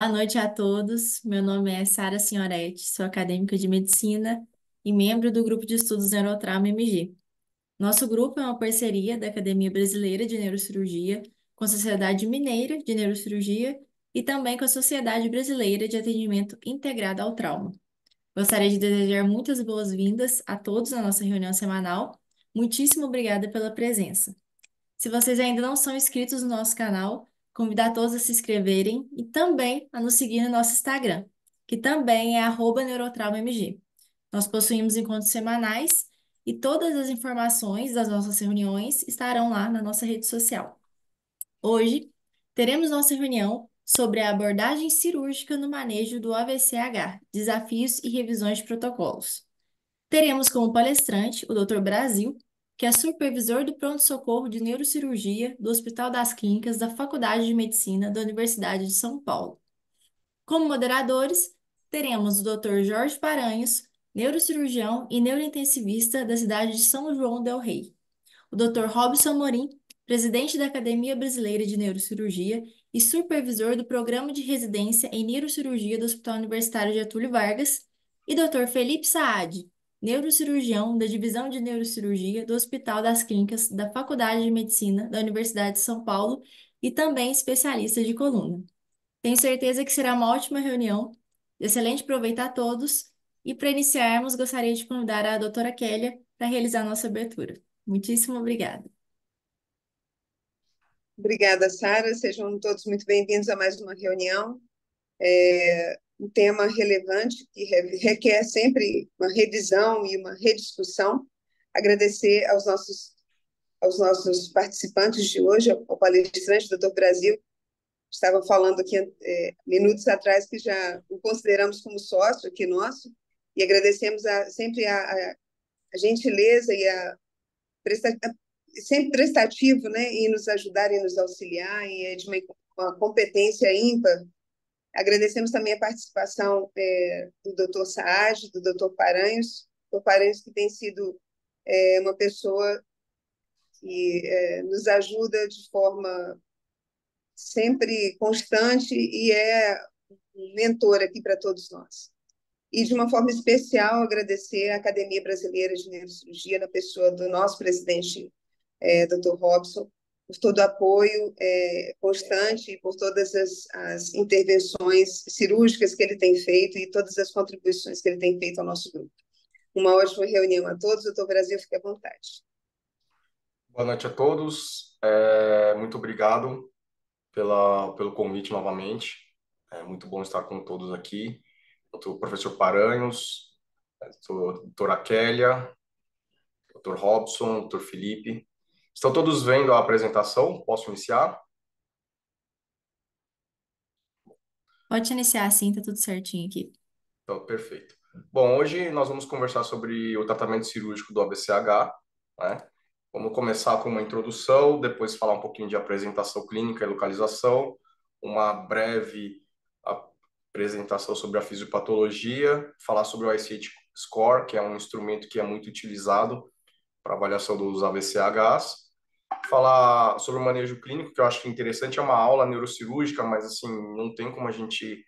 Boa noite a todos. Meu nome é Sara Senhoretti, sou acadêmica de medicina e membro do grupo de estudos Neurotrauma MG. Nosso grupo é uma parceria da Academia Brasileira de Neurocirurgia com a Sociedade Mineira de Neurocirurgia e também com a Sociedade Brasileira de Atendimento Integrado ao Trauma. Gostaria de desejar muitas boas-vindas a todos na nossa reunião semanal. Muitíssimo obrigada pela presença. Se vocês ainda não são inscritos no nosso canal, convidar todos a se inscreverem e também a nos seguir no nosso Instagram, que também é @neurotraumamg. Nós possuímos encontros semanais e todas as informações das nossas reuniões estarão lá na nossa rede social. Hoje, teremos nossa reunião sobre a abordagem cirúrgica no manejo do AVC-H, desafios e revisões de protocolos. Teremos como palestrante o Dr. Brasil, que é supervisor do pronto-socorro de neurocirurgia do Hospital das Clínicas da Faculdade de Medicina da Universidade de São Paulo. Como moderadores, teremos o Dr. Jorge Paranhos, neurocirurgião e neurointensivista da cidade de São João del Rei. O Dr. Robson Morim, presidente da Academia Brasileira de Neurocirurgia e supervisor do Programa de Residência em Neurocirurgia do Hospital Universitário Getúlio Vargas, e Dr. Felipe Saad, neurocirurgião da Divisão de Neurocirurgia do Hospital das Clínicas da Faculdade de Medicina da Universidade de São Paulo e também especialista de coluna. Tenho certeza que será uma ótima reunião. Excelente proveito a todos. E para iniciarmos, gostaria de convidar a doutora Kélia para realizar a nossa abertura. Muitíssimo obrigada. Obrigada, Sara. Sejam todos muito bem-vindos a mais uma reunião. Um tema relevante que requer sempre uma revisão e uma rediscussão. Agradecer aos nossos participantes de hoje, ao palestrante, doutor Brasil, estava falando aqui minutos atrás que já o consideramos como sócio aqui nosso, e agradecemos sempre a gentileza e sempre prestativo, né, em nos ajudar e nos auxiliar, e é de uma competência ímpar. Agradecemos também a participação do doutor Saad, do doutor Paranhos, que tem sido uma pessoa que nos ajuda de forma sempre constante e é um mentor aqui para todos nós. E, de uma forma especial, agradecer à Academia Brasileira de Neurocirurgia, na pessoa do nosso presidente, Dr. Robson, por todo o apoio constante e por todas as intervenções cirúrgicas que ele tem feito e todas as contribuições que ele tem feito ao nosso grupo. Uma ótima reunião a todos. Doutor Brasil, fique à vontade. Boa noite a todos. Muito obrigado pelo convite novamente. É muito bom estar com todos aqui. O professor Paranhos, a doutora Kélia, doutor Robson, doutor Felipe. Estão todos vendo a apresentação? Posso iniciar? Pode iniciar assim, tá tudo certinho aqui. Então, perfeito. Bom, hoje nós vamos conversar sobre o tratamento cirúrgico do AVC-H, né? Vamos começar com uma introdução, depois falar um pouquinho de apresentação clínica e localização, uma breve apresentação sobre a fisiopatologia, falar sobre o ICH Score, que é um instrumento que é muito utilizado para avaliação dos AVC-Hs, falar sobre o manejo clínico, que eu acho que é interessante, é uma aula neurocirúrgica, mas assim, não tem como a gente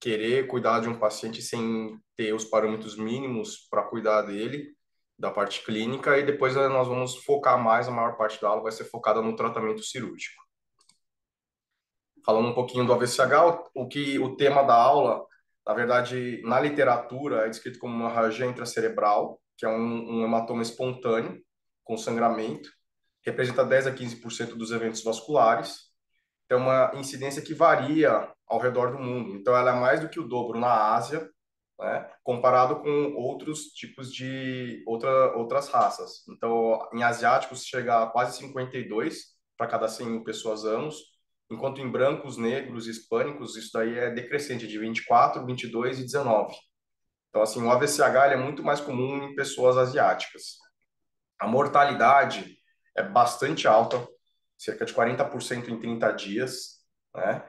querer cuidar de um paciente sem ter os parâmetros mínimos para cuidar dele, da parte clínica, e depois nós vamos focar mais, a maior parte da aula vai ser focada no tratamento cirúrgico. Falando um pouquinho do AVCH, o tema da aula, na verdade, na literatura, é descrito como uma hemorragia intracerebral, que é um hematoma espontâneo, com sangramento, representa 10 a 15% dos eventos vasculares, tem uma incidência que varia ao redor do mundo. Então, ela é mais do que o dobro na Ásia, né, comparado com outros tipos de outras raças. Então, em asiáticos, chega a quase 52 para cada 100 mil pessoas anos, enquanto em brancos, negros, hispânicos, isso daí é decrescente, de 24, 22 e 19. Então, assim, o AVCH ele é muito mais comum em pessoas asiáticas. A mortalidade é bastante alta, cerca de 40% em 30 dias, né?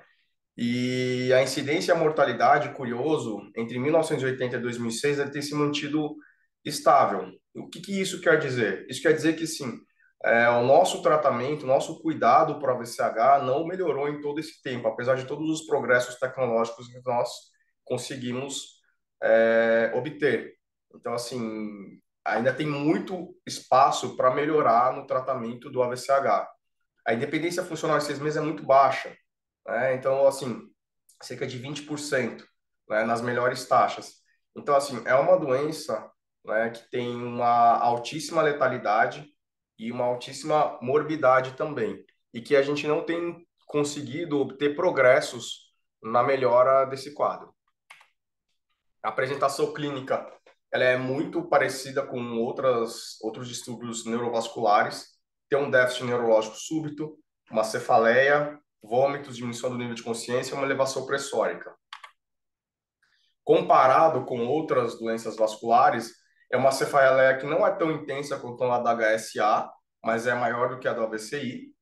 E a incidência e a mortalidade, curioso, entre 1980 e 2006, ele tem se mantido estável. O que isso quer dizer? Isso quer dizer que, sim, o nosso tratamento, o nosso cuidado para o AVCH não melhorou em todo esse tempo, apesar de todos os progressos tecnológicos que nós conseguimos obter. Então, assim, ainda tem muito espaço para melhorar no tratamento do AVCH. A independência funcional em 6 meses é muito baixa, né? Então, assim, cerca de 20%, né, nas melhores taxas. Então, assim, é uma doença, né, que tem uma altíssima letalidade e uma altíssima morbidade também, e que a gente não tem conseguido obter progressos na melhora desse quadro. A apresentação clínica, ela é muito parecida com outros distúrbios neurovasculares. Tem um déficit neurológico súbito, uma cefaleia, vômitos, diminuição do nível de consciência e uma elevação pressórica. Comparado com outras doenças vasculares, é uma cefaleia que não é tão intensa quanto a da HSA, mas é maior do que a do AVCI.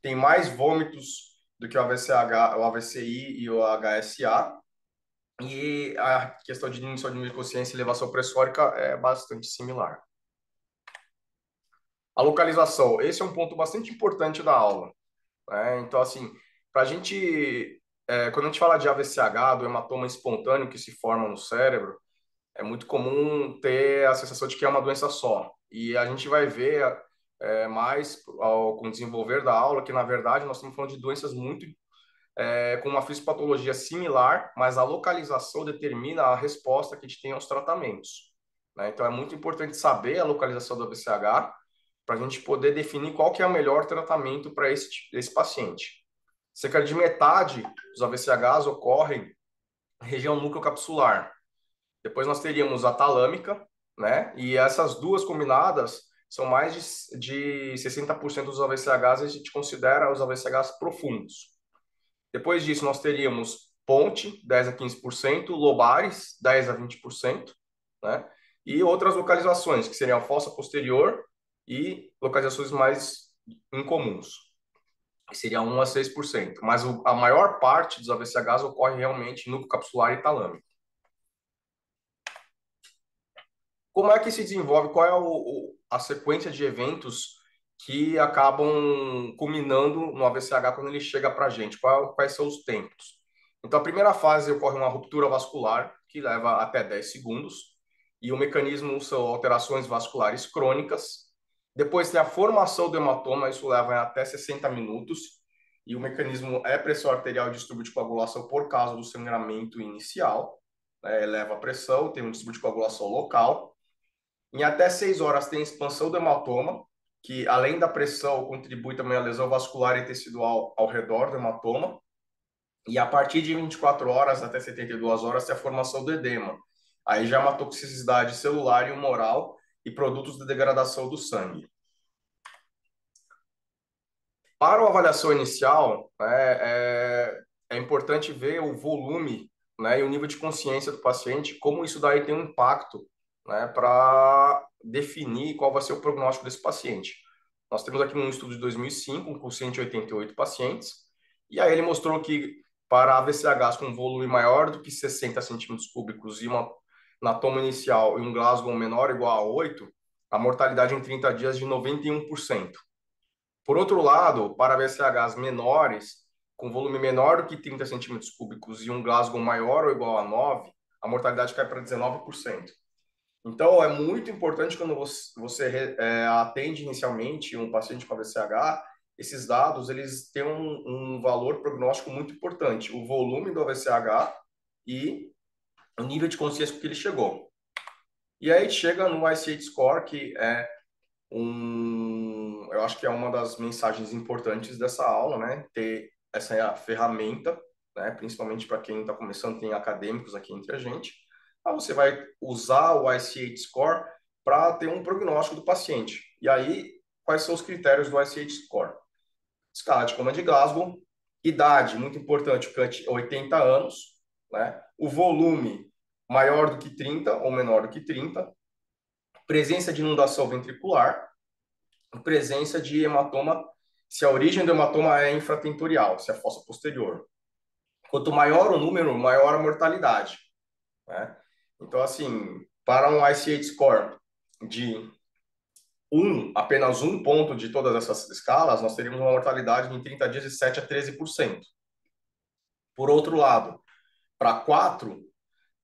Tem mais vômitos do que o AVCH, o AVCI e o HSA. E a questão de diminuição de nível de consciência e elevação pressórica é bastante similar. A localização, esse é um ponto bastante importante da aula, né? Então, assim, para a gente, quando a gente fala de AVCH, do hematoma espontâneo que se forma no cérebro, é muito comum ter a sensação de que é uma doença só. E a gente vai ver mais com o desenvolver da aula que, na verdade, nós estamos falando de doenças muito com uma fisiopatologia similar, mas a localização determina a resposta que a gente tem aos tratamentos, né? Então, é muito importante saber a localização do AVCH para a gente poder definir qual que é o melhor tratamento para esse paciente. Cerca de metade dos AVCHs ocorrem na região núcleo-capsular. Depois nós teríamos a talâmica, né? E essas duas combinadas são mais de 60% dos AVCHs, a gente considera os AVCHs profundos. Depois disso, nós teríamos ponte, 10 a 15%, lobares, 10 a 20%, né? E outras localizações, que seriam a fossa posterior e localizações mais incomuns, que seria 1 a 6%. Mas a maior parte dos AVCHs ocorre realmente no capsular e talâmico. Como é que se desenvolve? Qual é a sequência de eventos que acabam culminando no AVCH quando ele chega para a gente? Quais são os tempos? Então, a primeira fase ocorre uma ruptura vascular, que leva até 10 segundos, e o mecanismo são alterações vasculares crônicas. Depois tem a formação do hematoma, isso leva até 60 minutos, e o mecanismo é pressão arterial e distúrbio de coagulação por causa do sangramento inicial, eleva a pressão, tem um distúrbio de coagulação local. Em até 6 horas tem expansão do hematoma, que além da pressão contribui também a lesão vascular e tecidual ao redor do hematoma. E a partir de 24 horas até 72 horas tem a formação do edema. Aí já é uma toxicidade celular e humoral e produtos de degradação do sangue. Para a avaliação inicial, é importante ver o volume, né, e o nível de consciência do paciente, como isso daí tem um impacto, né, para definir qual vai ser o prognóstico desse paciente. Nós temos aqui um estudo de 2005 com 188 pacientes, e aí ele mostrou que para AVCHs com um volume maior do que 60 centímetros cúbicos e na toma inicial e um Glasgow menor ou igual a 8, a mortalidade em 30 dias de 91%. Por outro lado, para VCHs menores, com volume menor do que 30 centímetros cúbicos e um Glasgow maior ou igual a 9, a mortalidade cai para 19%. Então, é muito importante quando você atende inicialmente um paciente com AVCH, esses dados eles têm um valor prognóstico muito importante, o volume do AVCH e o nível de consciência que ele chegou. E aí chega no IC8 Score, que eu acho que é uma das mensagens importantes dessa aula, né? Ter essa ferramenta, né? Principalmente para quem está começando, tem acadêmicos aqui entre a gente. Aí você vai usar o IC8 Score para ter um prognóstico do paciente. E aí, quais são os critérios do IC8 Score? Escala de Coma de Glasgow, idade, muito importante, 80 anos, né? O volume maior do que 30 ou menor do que 30, presença de inundação ventricular, presença de hematoma, se a origem do hematoma é infratentorial, se é fossa posterior. Quanto maior o número, maior a mortalidade, né? Então, assim, para um IC8 score de apenas um ponto de todas essas escalas, nós teríamos uma mortalidade em 30 dias de 7 a 13%. Por outro lado, para 4,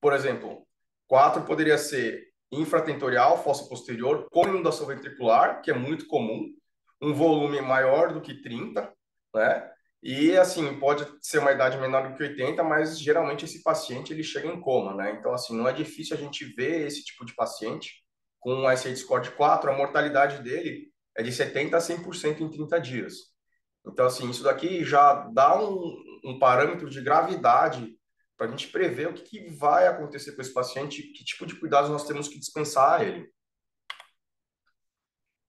por exemplo, 4 poderia ser infratentorial, fossa posterior, com inundação ventricular, que é muito comum, um volume maior do que 30, né? E, assim, pode ser uma idade menor do que 80, mas geralmente esse paciente ele chega em coma, né? Então, assim, não é difícil a gente ver esse tipo de paciente com um ICH score de 4, a mortalidade dele é de 70 a 100% em 30 dias. Então, assim, isso daqui já dá um parâmetro de gravidade para a gente prever o que vai acontecer com esse paciente, que tipo de cuidados nós temos que dispensar a ele.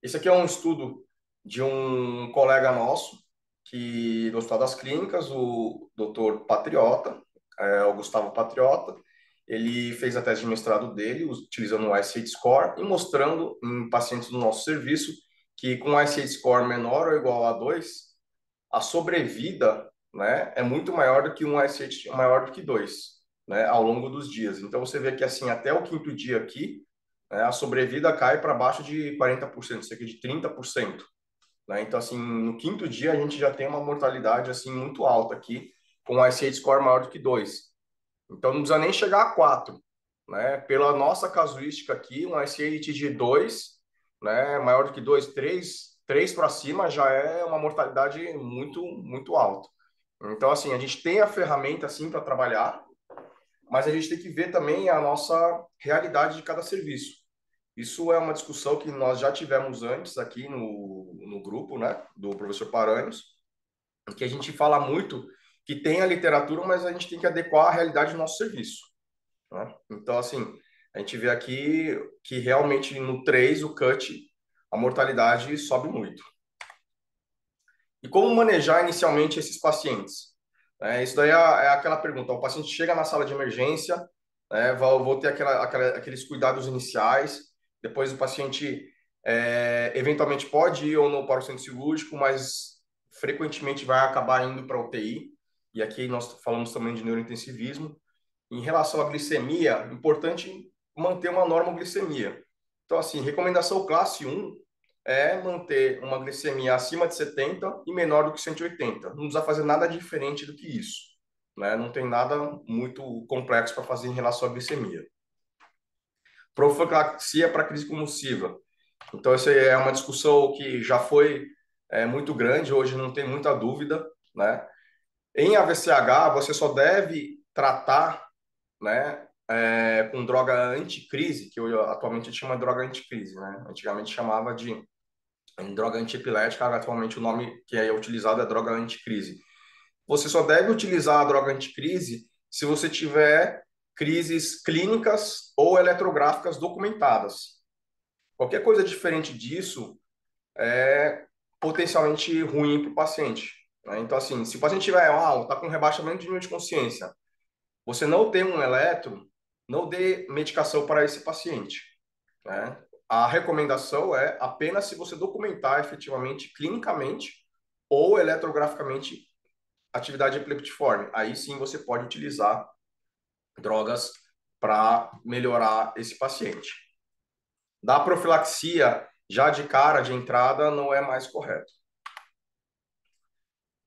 Esse aqui é um estudo de um colega nosso, que do Hospital das Clínicas, o Dr. Patriota, o Gustavo Patriota. Ele fez a tese de mestrado dele, utilizando o ICH score e mostrando em pacientes do nosso serviço que com o ICH score menor ou igual a 2, a sobrevida, né, é muito maior do que um ICH maior do que 2, né, ao longo dos dias. Então, você vê que, assim, até o quinto dia aqui, né, a sobrevida cai para baixo de 40%, cerca de 30%. Né? Então, assim, no quinto dia, a gente já tem uma mortalidade, assim, muito alta aqui, com um ICH score maior do que 2. Então, não precisa nem chegar a 4. Né? Pela nossa casuística aqui, um ICH de 2, né, maior do que 2, 3 para cima já é uma mortalidade muito, muito alta. Então, assim, a gente tem a ferramenta, assim, para trabalhar, mas a gente tem que ver também a nossa realidade de cada serviço. Isso é uma discussão que nós já tivemos antes aqui no grupo, né, do professor Paranhos, que a gente fala muito que tem a literatura, mas a gente tem que adequar a realidade do nosso serviço. Né? Então, assim, a gente vê aqui que realmente no 3, o cut, a mortalidade sobe muito. E como manejar inicialmente esses pacientes? Isso daí é aquela pergunta. O paciente chega na sala de emergência, né, vou ter aqueles cuidados iniciais, depois o paciente eventualmente pode ir ou não para o centro cirúrgico, mas frequentemente vai acabar indo para a UTI. E aqui nós falamos também de neurointensivismo. Em relação à glicemia, importante manter uma normoglicemia. Então, assim, recomendação classe 1 é manter uma glicemia acima de 70 e menor do que 180. Não precisa fazer nada diferente do que isso. Né? Não tem nada muito complexo para fazer em relação à glicemia. Profilaxia para crise convulsiva. Então, essa é uma discussão que já foi muito grande, hoje não tem muita dúvida. Né? Em AVCH, você só deve tratar, né, com droga anticrise, que atualmente chama droga anticrise, né? Antigamente chamava de droga antiepilética, atualmente o nome que é utilizado é droga anticrise. Você só deve utilizar a droga anticrise se você tiver crises clínicas ou eletrográficas documentadas. Qualquer coisa diferente disso é potencialmente ruim para o paciente. Né? Então, assim, se o paciente tiver, tá com rebaixamento de nível de consciência, você não tem um eletro, não dê medicação para esse paciente. Né? A recomendação é apenas se você documentar efetivamente, clinicamente ou eletrograficamente, atividade epileptiforme. Aí sim você pode utilizar drogas para melhorar esse paciente. Da profilaxia, já de cara, de entrada, não é mais correto.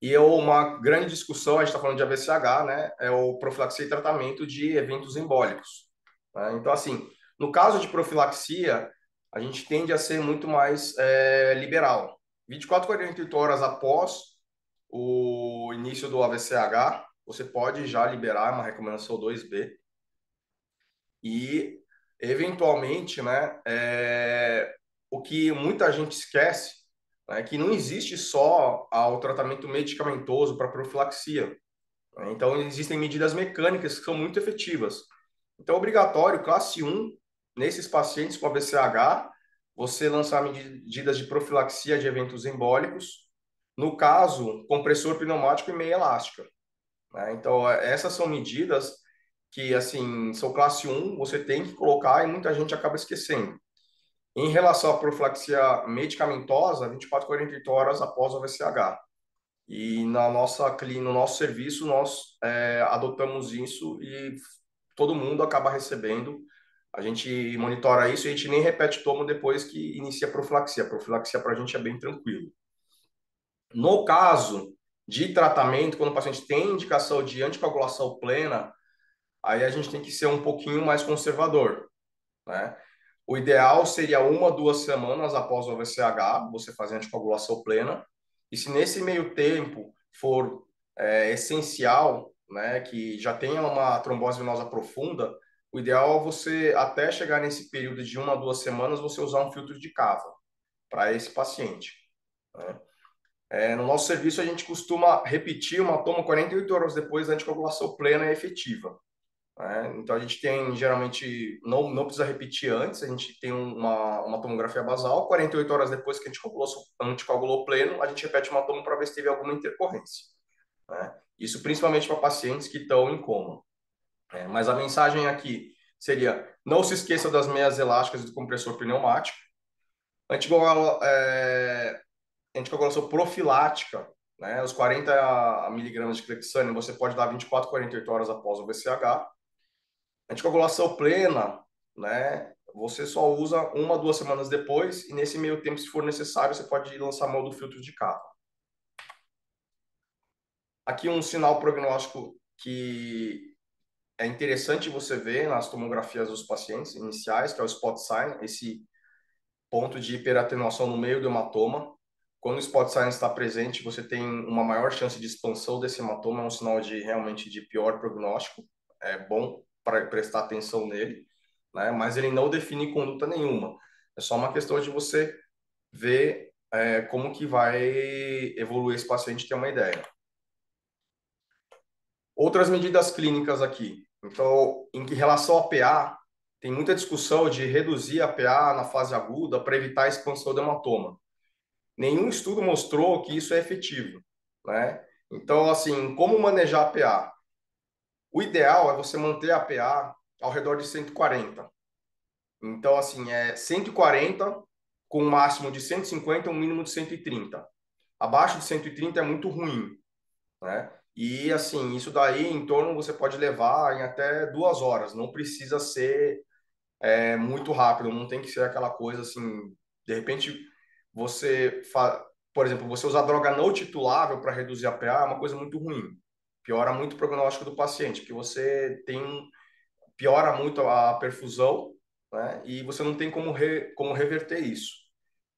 E uma grande discussão, a gente está falando de AVCH, né? É o profilaxia e tratamento de eventos embólicos. Né? Então, assim, no caso de profilaxia, a gente tende a ser muito mais liberal. 24 a 48 horas após o início do AVCH, você pode já liberar uma recomendação 2B. E, eventualmente, né, o que muita gente esquece é que não existe só o tratamento medicamentoso para profilaxia. Né? Então, existem medidas mecânicas que são muito efetivas. Então, é obrigatório, classe 1, nesses pacientes com AVCH, você lançar medidas de profilaxia de eventos embólicos, no caso, compressor pneumático e meia elástica. Né? Então, essas são medidas que, assim, são classe 1, você tem que colocar e muita gente acaba esquecendo. Em relação à profilaxia medicamentosa, 24 a 48 horas após o AVCH. E no nosso serviço, nós adotamos isso e todo mundo acaba recebendo A gente monitora isso e a gente nem repete tomo depois que inicia a profilaxia. A profilaxia para a gente é bem tranquilo. No caso de tratamento, quando o paciente tem indicação de anticoagulação plena, aí a gente tem que ser um pouquinho mais conservador, né? O ideal seria 1, 2 semanas após o AVCH, você fazer anticoagulação plena. E se nesse meio tempo for essencial, né, que já tenha uma trombose venosa profunda, o ideal é você, até chegar nesse período de 1 a 2 semanas, você usar um filtro de cava para esse paciente, né? No nosso serviço, a gente costuma repetir uma toma 48 horas depois da anticoagulação plena e efetiva, né? Então, a gente tem, geralmente, não precisa repetir antes, a gente tem uma tomografia basal, 48 horas depois que a gente anticoagulou pleno, a gente repete uma toma para ver se teve alguma intercorrência, né? Isso principalmente para pacientes que estão em coma. Mas a mensagem aqui seria, não se esqueça das meias elásticas do compressor pneumático, anticoagulação profilática, né? Os 40 miligramas de clexane você pode dar 24, 48 horas após o VCH. Anticoagulação plena, né? Você só usa 1 a 2 semanas depois e nesse meio tempo, se for necessário, você pode lançar mão do filtro de capa. Aqui um sinal prognóstico que é interessante você ver nas tomografias dos pacientes iniciais, que é o spot sign, esse ponto de hiperatenuação no meio do hematoma. Quando o spot sign está presente, você tem uma maior chance de expansão desse hematoma, é um sinal de realmente de pior prognóstico. É bom para prestar atenção nele, né? Mas ele não define conduta nenhuma. É só uma questão de você ver como que vai evoluir esse paciente, ter uma ideia. Outras medidas clínicas aqui. Então, em relação ao PA, tem muita discussão de reduzir a PA na fase aguda para evitar a expansão do hematoma. Nenhum estudo mostrou que isso é efetivo, né? Então, assim, como manejar a PA? O ideal é você manter a PA ao redor de 140. Então, assim, 140 com um máximo de 150 e um mínimo de 130. Abaixo de 130 é muito ruim, né? E, assim, isso daí em torno você pode levar em até 2 horas. Não precisa ser muito rápido, não tem que ser aquela coisa assim, de repente por exemplo, você usar droga não titulável para reduzir a PA é uma coisa muito ruim. Piora muito o prognóstico do paciente, porque piora muito a perfusão, né? E você não tem como reverter isso.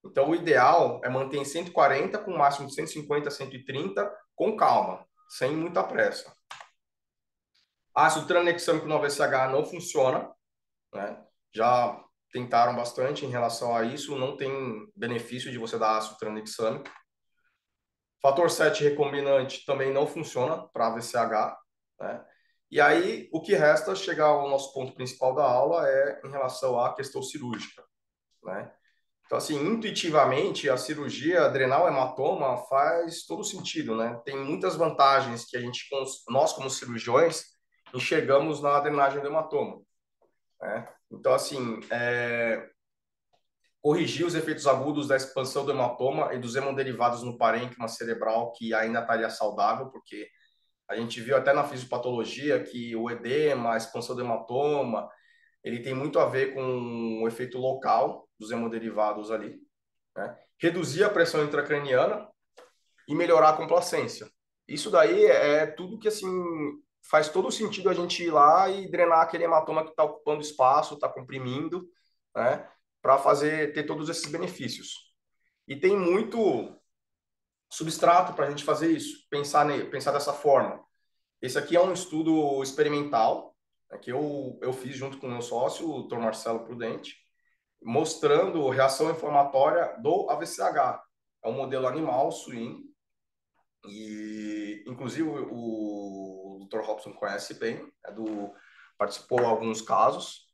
Então, o ideal é manter em 140 com máximo de 150 a 130 com calma, sem muita pressa. Ácido tranexâmico no AVCH não funciona, né? Já tentaram bastante em relação a isso, não tem benefício de você dar ácido tranexâmico. Fator 7 recombinante também não funciona para AVCH, né? E aí, o que resta, chegar ao nosso ponto principal da aula, é em relação à questão cirúrgica, né? Então, assim, intuitivamente, a cirurgia adrenal hematoma faz todo sentido, né? Tem muitas vantagens que nós, como cirurgiões, enxergamos na drenagem do hematoma, né? Então, assim, corrigir os efeitos agudos da expansão do hematoma e dos hemoderivados no parênquima cerebral, que ainda estaria saudável, porque a gente viu até na fisiopatologia que o edema, a expansão do hematoma, ele tem muito a ver com o efeito local dos hemoderivados ali, né? Reduzir a pressão intracraniana e melhorar a complacência. Isso daí é tudo que, assim, faz todo sentido a gente ir lá e drenar aquele hematoma que está ocupando espaço, está comprimindo, né? Para ter todos esses benefícios. E tem muito substrato para a gente fazer isso, pensar dessa forma. Esse aqui é um estudo experimental, né, que eu fiz junto com o meu sócio, o Dr. Marcelo Prudente, mostrando reação inflamatória do AVCH. É um modelo animal, suíno, e inclusive o Dr. Robson conhece bem, participou de alguns casos,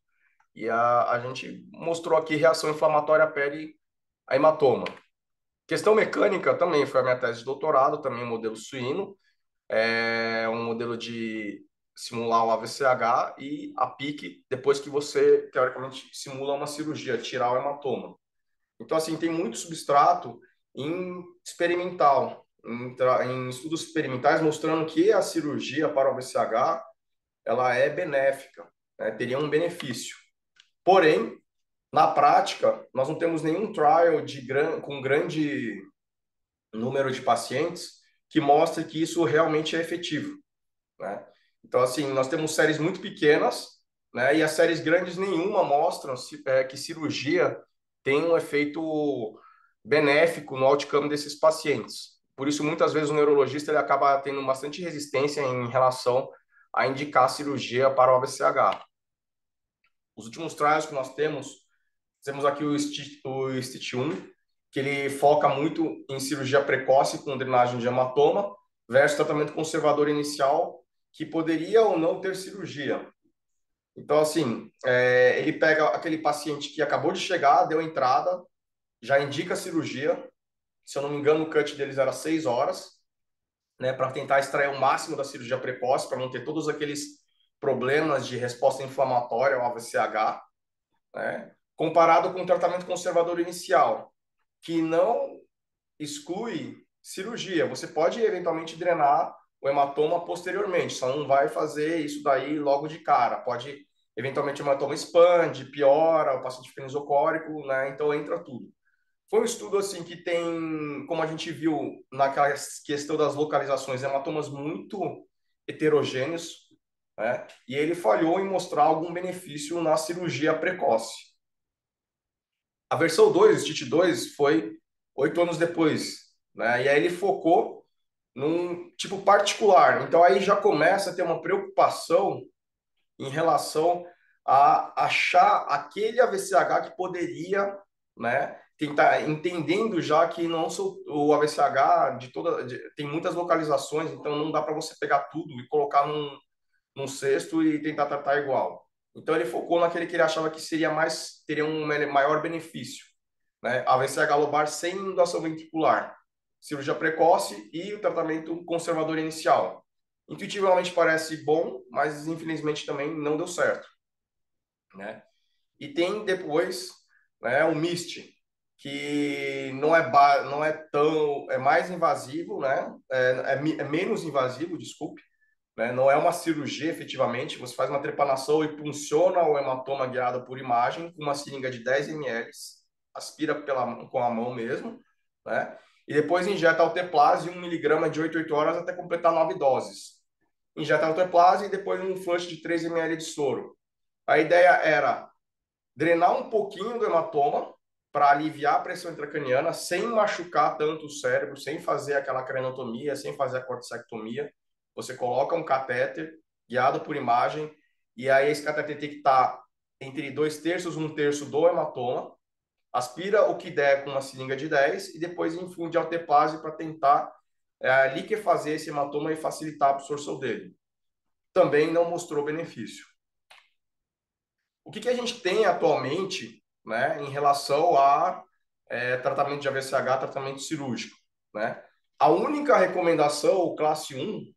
e a gente mostrou aqui reação inflamatória à pele a hematoma. Questão mecânica também foi a minha tese de doutorado, também um modelo suíno, um modelo de simular o AVCH e a PIC, depois que você, teoricamente, simula uma cirurgia, tirar o hematoma. Então, assim, tem muito substrato em experimental, em estudos experimentais mostrando que a cirurgia para o AVCH, ela é benéfica, né? Teria um benefício. Porém, na prática, nós não temos nenhum trial com grande número de pacientes que mostre que isso realmente é efetivo, né? Então, assim, nós temos séries muito pequenas, né? E as séries grandes nenhuma mostram que cirurgia tem um efeito benéfico no outcome desses pacientes. Por isso, muitas vezes o neurologista ele acaba tendo bastante resistência em relação a indicar cirurgia para o AVCH. Os últimos trials que nós temos aqui o STIT 1, que ele foca muito em cirurgia precoce com drenagem de hematoma versus tratamento conservador inicial, que poderia ou não ter cirurgia. Então, assim, ele pega aquele paciente que acabou de chegar, deu entrada, já indica cirurgia. Se eu não me engano, o cut deles era 6 horas, né, para tentar extrair o máximo da cirurgia precoce, para não ter todos aqueles problemas de resposta inflamatória ao AVCH, né, comparado com o tratamento conservador inicial, que não exclui cirurgia. Você pode eventualmente drenar o hematoma posteriormente, só não vai fazer isso daí logo de cara. Pode, eventualmente, o hematoma expande, piora, o paciente fica isocórico, né? Então entra tudo. Foi um estudo assim que tem, como a gente viu naquela questão das localizações, hematomas muito heterogêneos, né? E ele falhou em mostrar algum benefício na cirurgia precoce. A versão 2, o STIT 2, foi 8 anos depois, né? E aí ele focou num tipo particular. Então aí já começa a ter uma preocupação em relação a achar aquele AVCH que poderia, né, tentar entendendo já que não sou o AVCH tem muitas localizações, então não dá para você pegar tudo e colocar num cesto e tentar tratar igual. Então ele focou naquele que ele achava que teria um maior benefício, né? AVCH lobar sem inundação ventricular, cirurgia precoce e o tratamento conservador inicial. Intuitivamente parece bom, mas infelizmente também não deu certo, né? E tem depois, né, o MIST, que não é tão, é mais invasivo, né? É menos invasivo, desculpe, né? Não é uma cirurgia efetivamente, você faz uma trepanação e punciona o hematoma guiado por imagem com uma seringa de 10 ml, aspira com a mão mesmo, né? E depois injeta alteplase 1 miligrama de 8 a 8 horas até completar 9 doses. Injeta alteplase e depois um flush de 3 ml de soro. A ideia era drenar um pouquinho do hematoma para aliviar a pressão intracraniana sem machucar tanto o cérebro, sem fazer aquela craniotomia, sem fazer a corticectomia. Você coloca um catéter guiado por imagem e aí esse catéter tem que estar entre 2/3 e 1/3 do hematoma. Aspira o que der com uma seringa de 10 e depois infunde alteplase para tentar liquefazer esse hematoma e facilitar a absorção dele. Também não mostrou benefício. O que a gente tem atualmente, né, em relação a tratamento de AVCH, tratamento cirúrgico, né? A única recomendação, o classe 1,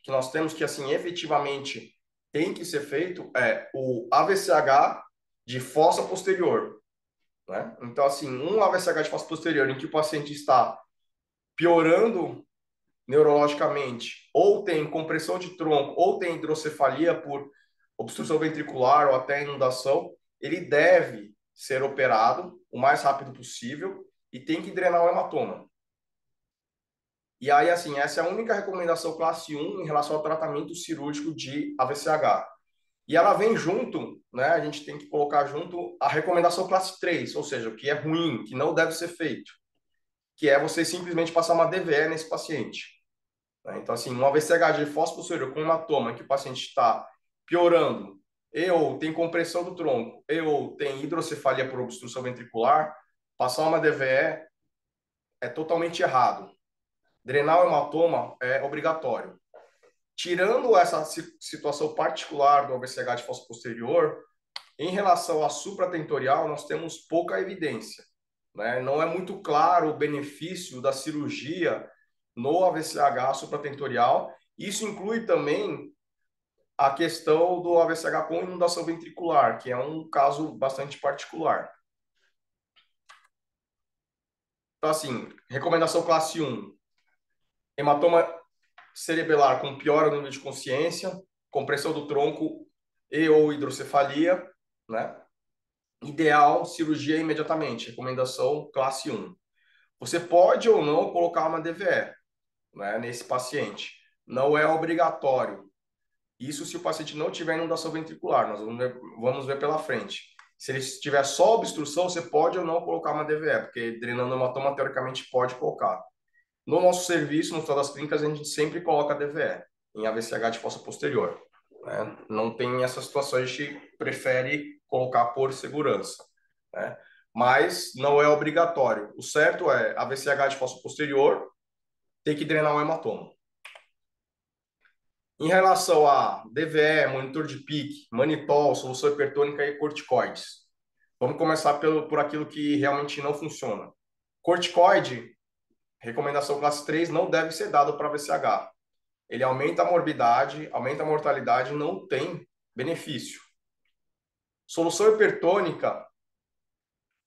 que nós temos que, assim, efetivamente tem que ser feito é o AVCH de fossa posterior, né? Então, assim, um AVCH de fossa posterior em que o paciente está piorando neurologicamente, ou tem compressão de tronco, ou tem hidrocefalia por obstrução ventricular ou até inundação, ele deve ser operado o mais rápido possível e tem que drenar o hematoma. E aí, assim, essa é a única recomendação classe 1 em relação ao tratamento cirúrgico de AVCH. E ela vem junto, né? A gente tem que colocar junto a recomendação classe 3, ou seja, o que é ruim, que não deve ser feito, que é você simplesmente passar uma DVE nesse paciente. Então, assim, uma VCH de fósforo posterior com hematoma que o paciente está piorando, e ou tem compressão do tronco, e ou tem hidrocefalia por obstrução ventricular, passar uma DVE é totalmente errado. Drenar o hematoma é obrigatório. Tirando essa situação particular do AVCH de fósforo posterior, em relação à supratentorial, nós temos pouca evidência, né? Não é muito claro o benefício da cirurgia no AVCH supratentorial. Isso inclui também a questão do AVCH com inundação ventricular, que é um caso bastante particular. Então, assim, recomendação classe 1, hematoma cerebelar com piora no nível de consciência, compressão do tronco e ou hidrocefalia, né? Ideal, cirurgia imediatamente. Recomendação classe 1. Você pode ou não colocar uma DVE, né, nesse paciente. Não é obrigatório. Isso se o paciente não tiver inundação ventricular. Nós vamos ver pela frente. Se ele tiver só obstrução, você pode ou não colocar uma DVE, porque drenando hematoma, teoricamente, pode colocar. No nosso serviço, no Hospital das Clínicas, a gente sempre coloca DVE em AVCH de fossa posterior, né? Não tem essas situações, a gente prefere colocar por segurança, né? Mas não é obrigatório. O certo é AVCH de fossa posterior, tem que drenar o hematoma. Em relação a DVE, monitor de PIC, manitol, solução hipertônica e corticoides. Vamos começar por aquilo que realmente não funciona. Corticoide, recomendação classe 3, não deve ser dado para VCH. Ele aumenta a morbidade, aumenta a mortalidade, não tem benefício. Solução hipertônica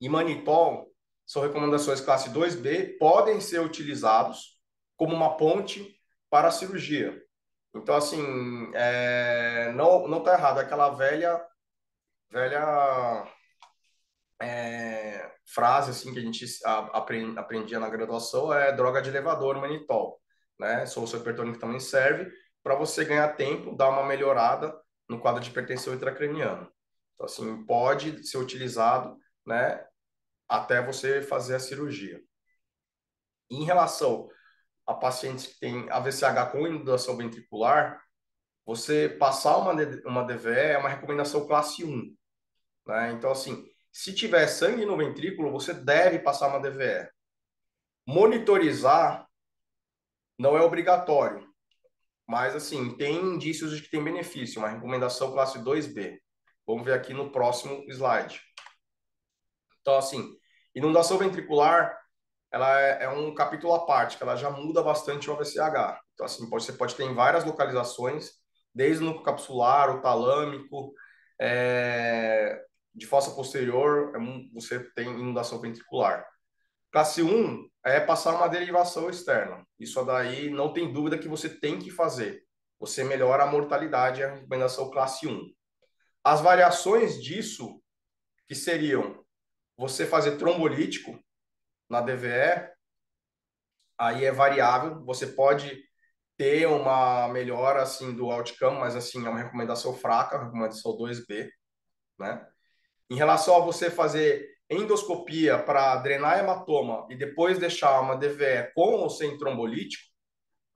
e manitol são recomendações classe 2B, podem ser utilizados como uma ponte para a cirurgia. Então, assim, não está errado. Aquela velha frase assim que a gente aprendia na graduação é droga de elevador, manitol, né? Solução hipertônica também serve para você ganhar tempo, dar uma melhorada no quadro de hipertensão intracraniana. Então, assim, pode ser utilizado, né, até você fazer a cirurgia. Em relação a pacientes que têm AVCH com inundação ventricular, você passar uma DVE é uma recomendação classe 1, né? Então, assim, se tiver sangue no ventrículo, você deve passar uma DVE. Monitorizar não é obrigatório, mas, assim, tem indícios de que tem benefício, uma recomendação classe 2B. Vamos ver aqui no próximo slide. Então, assim, inundação ventricular, ela é um capítulo à parte, que ela já muda bastante o AVCH. Então, assim, você pode ter em várias localizações, desde no capsular, o talâmico, de fossa posterior, você tem inundação ventricular. Classe 1 é passar uma derivação externa. Isso daí não tem dúvida que você tem que fazer. Você melhora a mortalidade, é a recomendação classe 1. As variações disso, que seriam você fazer trombolítico na DVE, aí é variável. Você pode ter uma melhora assim do outcome, mas assim é uma recomendação fraca, recomendação 2B, né? Em relação a você fazer endoscopia para drenar hematoma e depois deixar uma DVE com ou sem trombolítico,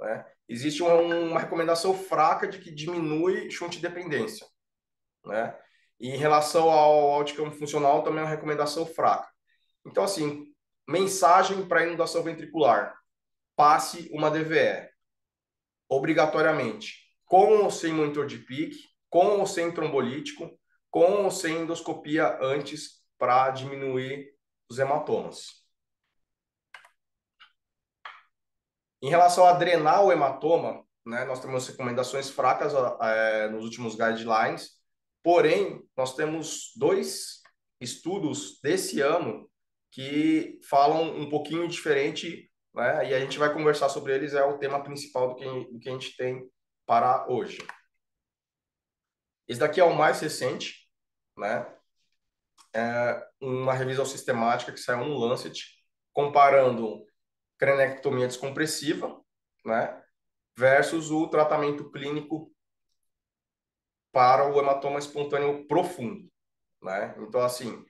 né? Existe uma recomendação fraca de que diminui shunt dependência, né? E em relação ao outcome funcional, também é uma recomendação fraca. Então, assim, mensagem para inundação ventricular: passe uma DVE, obrigatoriamente, com ou sem monitor de PIC, com ou sem trombolítico, com ou sem endoscopia antes para diminuir os hematomas. Em relação a drenar o hematoma, né, nós temos recomendações fracas nos últimos guidelines, porém, nós temos 2 estudos desse ano que falam um pouquinho diferente, né, e a gente vai conversar sobre eles, é o tema principal do que a gente tem para hoje. Esse daqui é o mais recente, né? Uma revisão sistemática que saiu no Lancet, comparando cranectomia descompressiva, né, versus o tratamento clínico para o hematoma espontâneo profundo, né? Então, assim,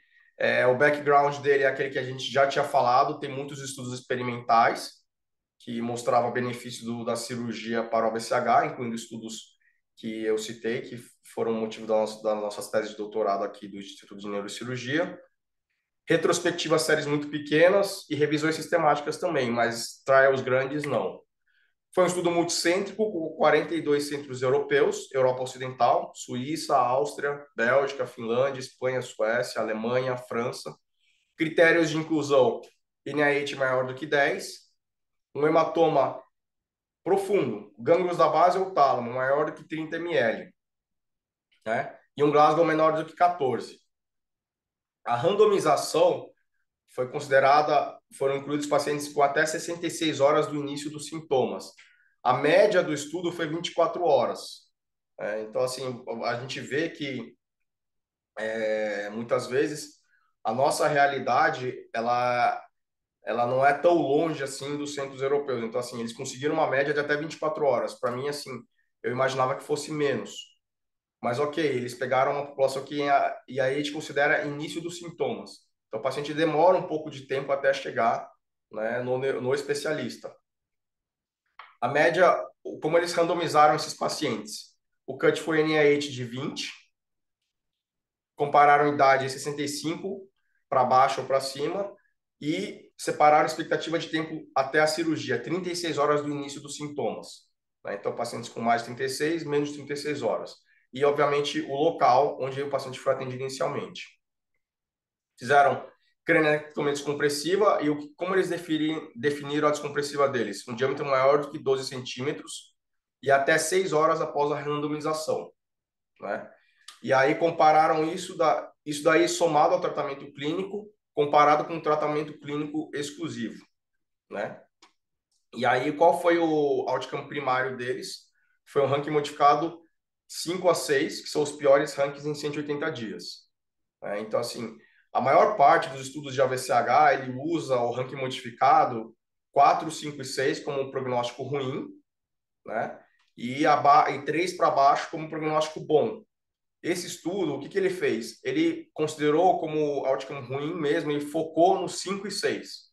o background dele é aquele que a gente já tinha falado, tem muitos estudos experimentais que mostravam benefício da cirurgia para o AVCH, incluindo estudos que eu citei, que foram motivo das nossas teses de doutorado aqui do Instituto de Neurocirurgia. Retrospectivas séries muito pequenas e revisões sistemáticas também, mas trials grandes não. Foi um estudo multicêntrico com 42 centros europeus, Europa Ocidental, Suíça, Áustria, Bélgica, Finlândia, Espanha, Suécia, Alemanha, França. Critérios de inclusão: NIH maior do que 10, um hematoma profundo, gânglios da base ou tálamo, maior do que 30 ml, né? E um Glasgow menor do que 14. A randomização foi considerada, foram incluídos pacientes com até 66 horas do início dos sintomas. A média do estudo foi 24 horas. Então, assim, a gente vê que muitas vezes a nossa realidade, ela não é tão longe assim dos centros europeus. Então, assim, eles conseguiram uma média de até 24 horas. Para mim, assim, eu imaginava que fosse menos. Mas, ok, eles pegaram uma população e aí a gente considera início dos sintomas. Então, o paciente demora um pouco de tempo até chegar, né, no especialista. A média, como eles randomizaram esses pacientes? O cut foi NIH de 20, compararam idade de 65 para baixo ou para cima e separaram a expectativa de tempo até a cirurgia, 36 horas do início dos sintomas. Né? Então, pacientes com mais de 36, menos de 36 horas. E, obviamente, o local onde o paciente foi atendido inicialmente. Fizeram craniotomia descompressiva e como eles definiram a descompressiva deles? Um diâmetro maior do que 12 centímetros e até 6 horas após a randomização. Né? E aí compararam isso daí somado ao tratamento clínico, comparado com o tratamento clínico exclusivo, né? E aí qual foi o outcome primário deles? Foi um ranking modificado 5 a 6, que são os piores rankings em 180 dias. Né? Então, assim, a maior parte dos estudos de AVCH, ele usa o ranking modificado 4, 5 e 6 como um prognóstico ruim, né? E 3 para baixo como um prognóstico bom. Esse estudo, o que ele fez? Ele considerou como outcome ruim mesmo e focou no 5 e 6.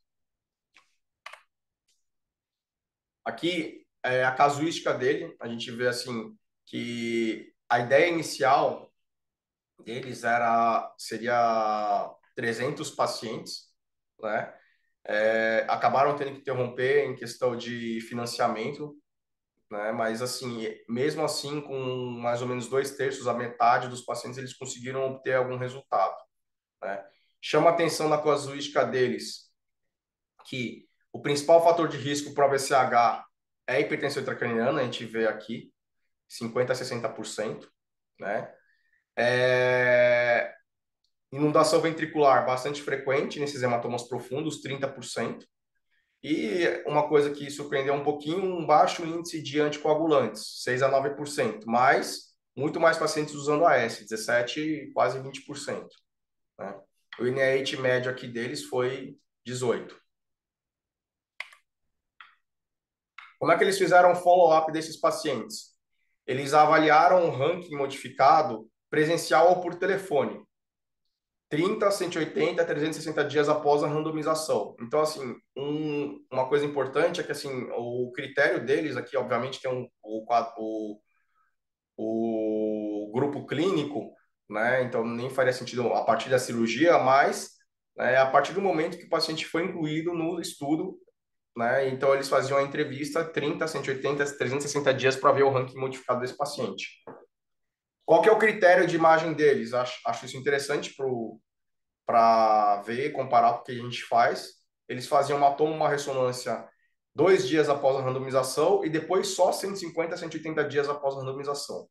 Aqui é a casuística dele, a gente vê assim que a ideia inicial deles seria 300 pacientes, né? Acabaram tendo que interromper em questão de financiamento, né? Mas assim, mesmo assim, com mais ou menos 2/3, a metade dos pacientes, eles conseguiram obter algum resultado, né? Chama a atenção na casuística deles que o principal fator de risco para o AVCH é a hipertensão intracraniana, a gente vê aqui, 50 a 60%, né? Inundação ventricular bastante frequente nesses hematomas profundos, 30%. E uma coisa que surpreendeu um pouquinho, um baixo índice de anticoagulantes, 6 a 9%, mas muito mais pacientes usando AS, 17, quase 20%. Né? O NIH médio aqui deles foi 18. Como é que eles fizeram o follow-up desses pacientes? Eles avaliaram o ranking modificado presencial ou por telefone, 30, 180, 360 dias após a randomização. Então, assim, uma coisa importante é que, assim, o critério deles aqui, obviamente, tem o grupo clínico, né? Então, nem faria sentido a partir da cirurgia, mas né, a partir do momento que o paciente foi incluído no estudo, né? Então, eles faziam a entrevista 30, 180, 360 dias para ver o ranking modificado desse paciente. Qual que é o critério de imagem deles? Acho isso interessante para ver, comparar com o que a gente faz. Eles faziam uma ressonância 2 dias após a randomização e depois só 150 a 180 dias após a randomização,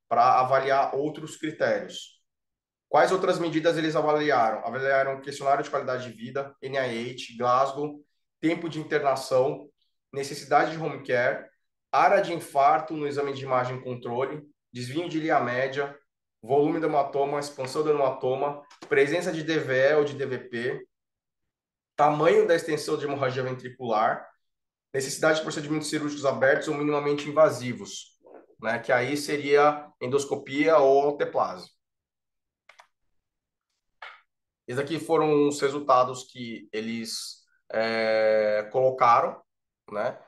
para avaliar outros critérios. Quais outras medidas eles avaliaram? Avaliaram questionário de qualidade de vida, NIH, Glasgow, tempo de internação, necessidade de home care, área de infarto no exame de imagem controle, desvio de linha média, volume do hematoma, expansão do hematoma, presença de DVE ou de DVP, tamanho da extensão de hemorragia ventricular, necessidade de procedimentos cirúrgicos abertos ou minimamente invasivos, né? Que aí seria endoscopia ou alteplase. Esses aqui foram os resultados que eles colocaram, né?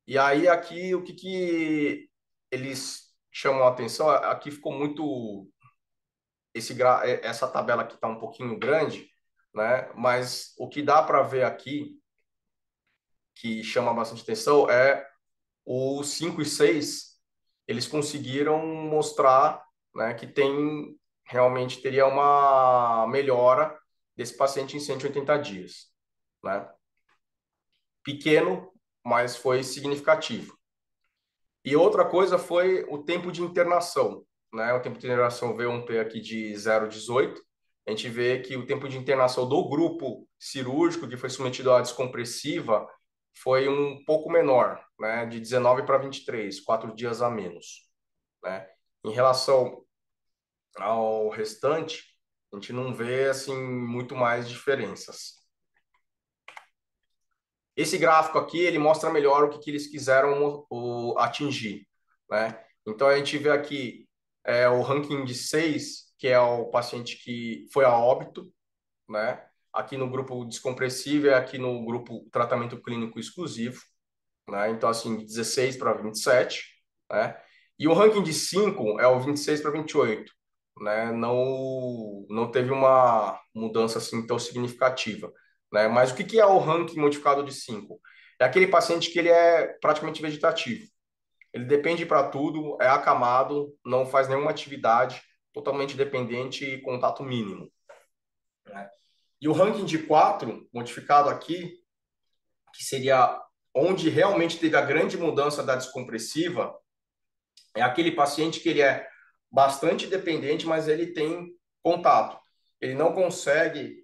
E aí aqui o que eles chamam a atenção, aqui ficou muito essa tabela aqui está um pouquinho grande, né? Mas o que dá para ver aqui que chama bastante atenção é o 5 e 6, eles conseguiram mostrar, né, que realmente teria uma melhora desse paciente em 180 dias, né? Pequeno, mas foi significativo. E outra coisa foi o tempo de internação, né? O tempo de internação veio um P aqui de 0,18. A gente vê que o tempo de internação do grupo cirúrgico que foi submetido à descompressiva foi um pouco menor, né? De 19 para 23, 4 dias a menos, né? Em relação ao restante, a A gente não vê, assim, muito mais diferenças. Esse gráfico aqui, ele mostra melhor o que eles quiseram atingir, né? Então, a gente vê aqui o ranking de 6, que é o paciente que foi a óbito, né? Aqui no grupo descompressivo e aqui no grupo tratamento clínico exclusivo, né? Então, assim, de 16 para 27, né? E o ranking de 5 é o 26 para 28, né? Não teve uma mudança assim tão significativa, né? Mas o que é o ranking modificado de 5? É aquele paciente que ele é praticamente vegetativo. Ele depende para tudo, é acamado, não faz nenhuma atividade, totalmente dependente e contato mínimo, né? E o ranking de 4, modificado aqui, que seria onde realmente teve a grande mudança da descompressiva, é aquele paciente que ele é bastante dependente, mas ele tem contato. Ele não consegue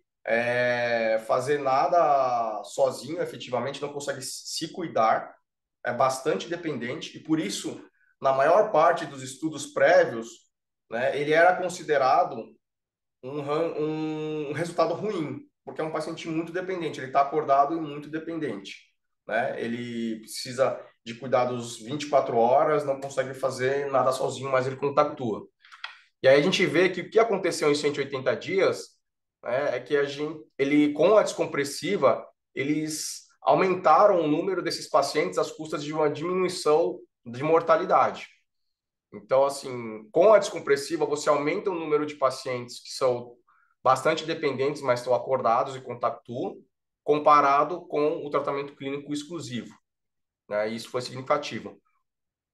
fazer nada sozinho, efetivamente, não consegue se cuidar, é bastante dependente, e por isso, na maior parte dos estudos prévios, né, ele era considerado um resultado ruim, porque é um paciente muito dependente, ele está acordado e muito dependente, né? Ele precisa de cuidados 24 horas, não consegue fazer nada sozinho, mas ele contactua. E aí a gente vê que o que aconteceu em 180 dias, né, é que com a descompressiva, eles aumentaram o número desses pacientes às custas de uma diminuição de mortalidade. Então, assim, com a descompressiva, você aumenta o número de pacientes que são bastante dependentes, mas estão acordados e compactuam, comparado com o tratamento clínico exclusivo, né? Isso foi significativo.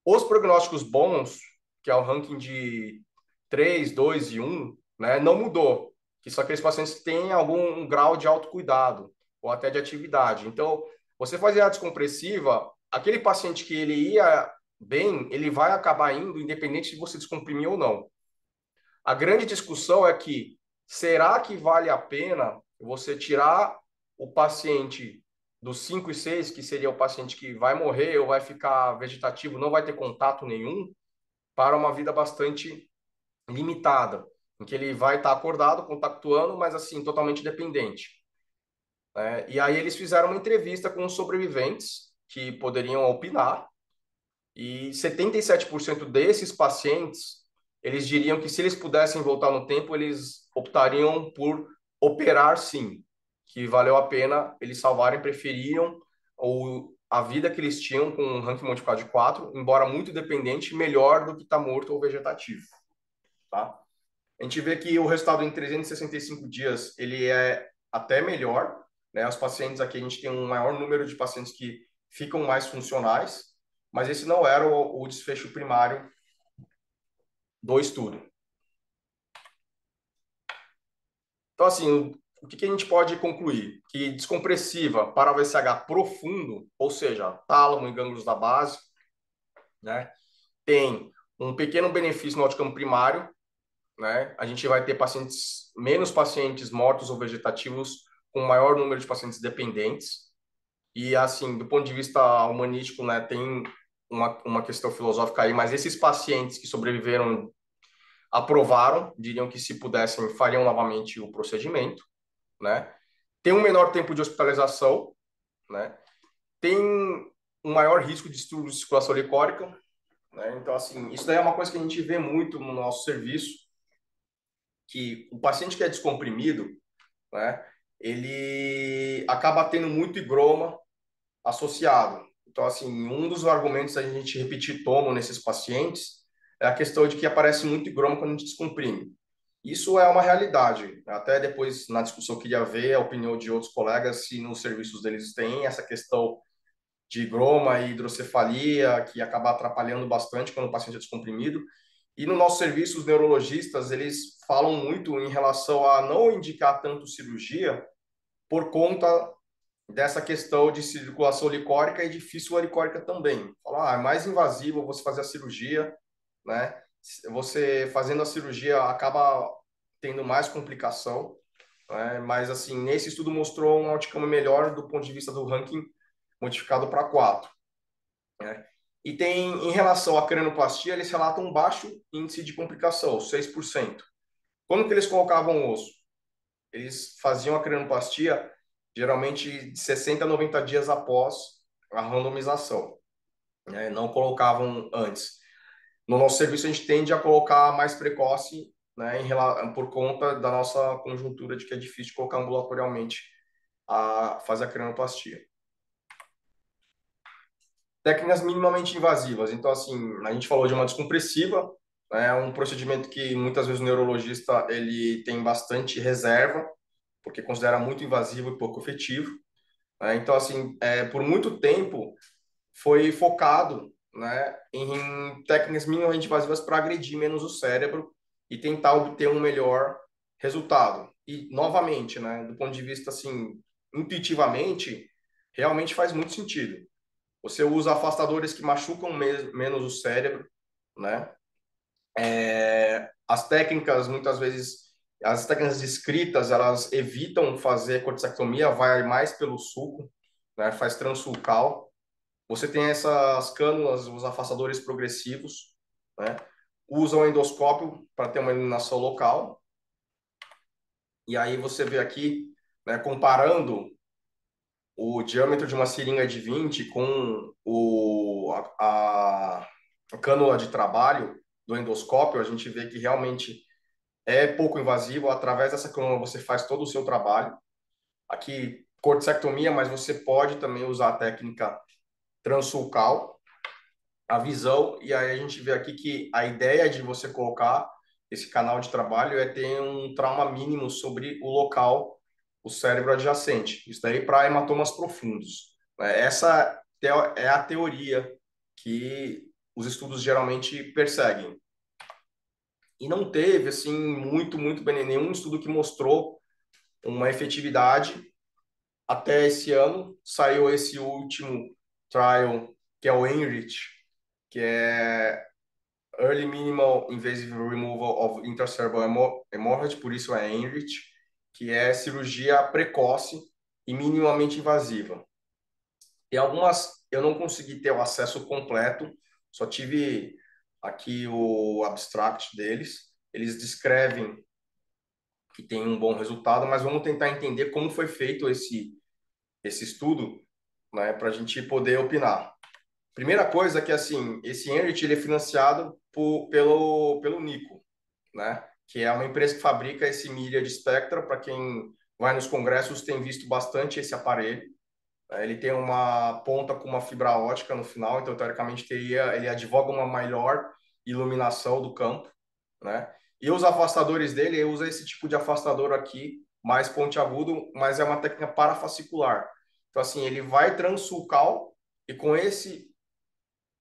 Os prognósticos bons, que é o ranking de 3, 2 e 1, né, não mudou, que são aqueles pacientes que têm algum grau de autocuidado ou até de atividade. Então, você fazer a descompressiva, aquele paciente que ele ia bem, ele vai acabar indo, independente de você descomprimir ou não. A grande discussão é que será que vale a pena você tirar o paciente dos 5 e 6, que seria o paciente que vai morrer ou vai ficar vegetativo, não vai ter contato nenhum, para uma vida bastante limitada, em que ele vai estar acordado, contactuando, mas assim, totalmente dependente. E aí eles fizeram uma entrevista com os sobreviventes que poderiam opinar, e 77% desses pacientes, eles diriam que se eles pudessem voltar no tempo, eles optariam por operar sim, que valeu a pena eles salvarem, preferiam a vida que eles tinham com um ranking modificado de 4, embora muito dependente, melhor do que estar morto ou vegetativo, tá? A gente vê que o resultado em 365 dias, ele é até melhor, né? Os pacientes aqui, a gente tem um maior número de pacientes que ficam mais funcionais, mas esse não era o desfecho primário do estudo. Então, assim, o que a gente pode concluir? Que descompressiva para o VSH profundo, ou seja, tálamo e gânglios da base, né, tem um pequeno benefício no outcome primário, né? A gente vai ter menos pacientes mortos ou vegetativos com maior número de pacientes dependentes. E, assim, do ponto de vista humanístico, né, tem uma questão filosófica aí, mas esses pacientes que sobreviveram aprovaram, diriam que se pudessem, fariam novamente o procedimento, né? Tem um menor tempo de hospitalização, né? Tem um maior risco de distúrbio de circulação licórica, né? Então, assim, isso daí é uma coisa que a gente vê muito no nosso serviço, que o paciente que é descomprimido, né, ele acaba tendo muito higroma associado. Então, assim, um dos argumentos a gente repetir tomo nesses pacientes é a questão de que aparece muito higroma quando a gente descomprime. Isso é uma realidade. Até depois, na discussão, eu queria ver a opinião de outros colegas se nos serviços deles tem essa questão de higroma e hidrocefalia, que acaba atrapalhando bastante quando o paciente é descomprimido. E no nosso serviço, os neurologistas, eles falam muito em relação a não indicar tanto cirurgia por conta dessa questão de circulação licórica e de fístula licórica também. Falar, é mais invasivo você fazer a cirurgia, né? Você fazendo a cirurgia acaba tendo mais complicação, né? Mas assim, nesse estudo mostrou um outcome melhor do ponto de vista do ranking modificado para 4, né? E tem, em relação à cranoplastia, eles relatam um baixo índice de complicação, 6%. Quando que eles colocavam o osso? Eles faziam a cranoplastia geralmente de 60 a 90 dias após a randomização, né? Não colocavam antes. No nosso serviço, a gente tende a colocar mais precoce, né, por conta da nossa conjuntura de que é difícil colocar ambulatorialmente a fazer a cranoplastia. Técnicas minimamente invasivas. Então, assim, a gente falou de uma descompressiva, né, é um procedimento que muitas vezes o neurologista ele tem bastante reserva, porque considera muito invasivo e pouco efetivo, né? Então, assim, por muito tempo foi focado, né, em técnicas minimamente invasivas para agredir menos o cérebro e tentar obter um melhor resultado. E, novamente, né, do ponto de vista, assim, intuitivamente, realmente faz muito sentido. Você usa afastadores que machucam menos o cérebro, né? As técnicas, muitas vezes, as técnicas descritas, elas evitam fazer corticectomia, vai mais pelo sulco, né? Faz transsulcal. Você tem essas cânulas, os afastadores progressivos, né? Usa o endoscópio para ter uma iluminação local. E aí você vê aqui, né, comparando o diâmetro de uma seringa de 20 com a cânula de trabalho do endoscópio, a gente vê que realmente é pouco invasivo. Através dessa cânula você faz todo o seu trabalho. Aqui, corticectomia, mas você pode também usar a técnica transsulcal, a visão, e aí a gente vê aqui que a ideia de você colocar esse canal de trabalho é ter um trauma mínimo sobre o local, o cérebro adjacente. Isso daí para hematomas profundos, né? Essa é a teoria que os estudos geralmente perseguem. E não teve, assim, muito bem, nenhum estudo que mostrou uma efetividade até esse ano. Saiu esse último trial, que é o ENRICH, que é Early Minimal Invasive Removal of Intracerebral Hemorrhage, por isso é ENRICH, que é cirurgia precoce e minimamente invasiva. Tem algumas, eu não consegui ter o acesso completo, só tive aqui o abstract deles. Eles descrevem que tem um bom resultado, mas vamos tentar entender como foi feito esse estudo, né, para a gente poder opinar. Primeira coisa é que, assim, esse Enrich ele é financiado pelo Nico, né, que é uma empresa que fabrica esse mídia de Spectra. Para quem vai nos congressos tem visto bastante esse aparelho. Ele tem uma ponta com uma fibra ótica no final, então, teoricamente, ele advoga uma maior iluminação do campo, né? E os afastadores dele, ele usa esse tipo de afastador aqui, mais pontiagudo, mas é uma técnica parafascicular. Então, assim, ele vai transsulcal e com esse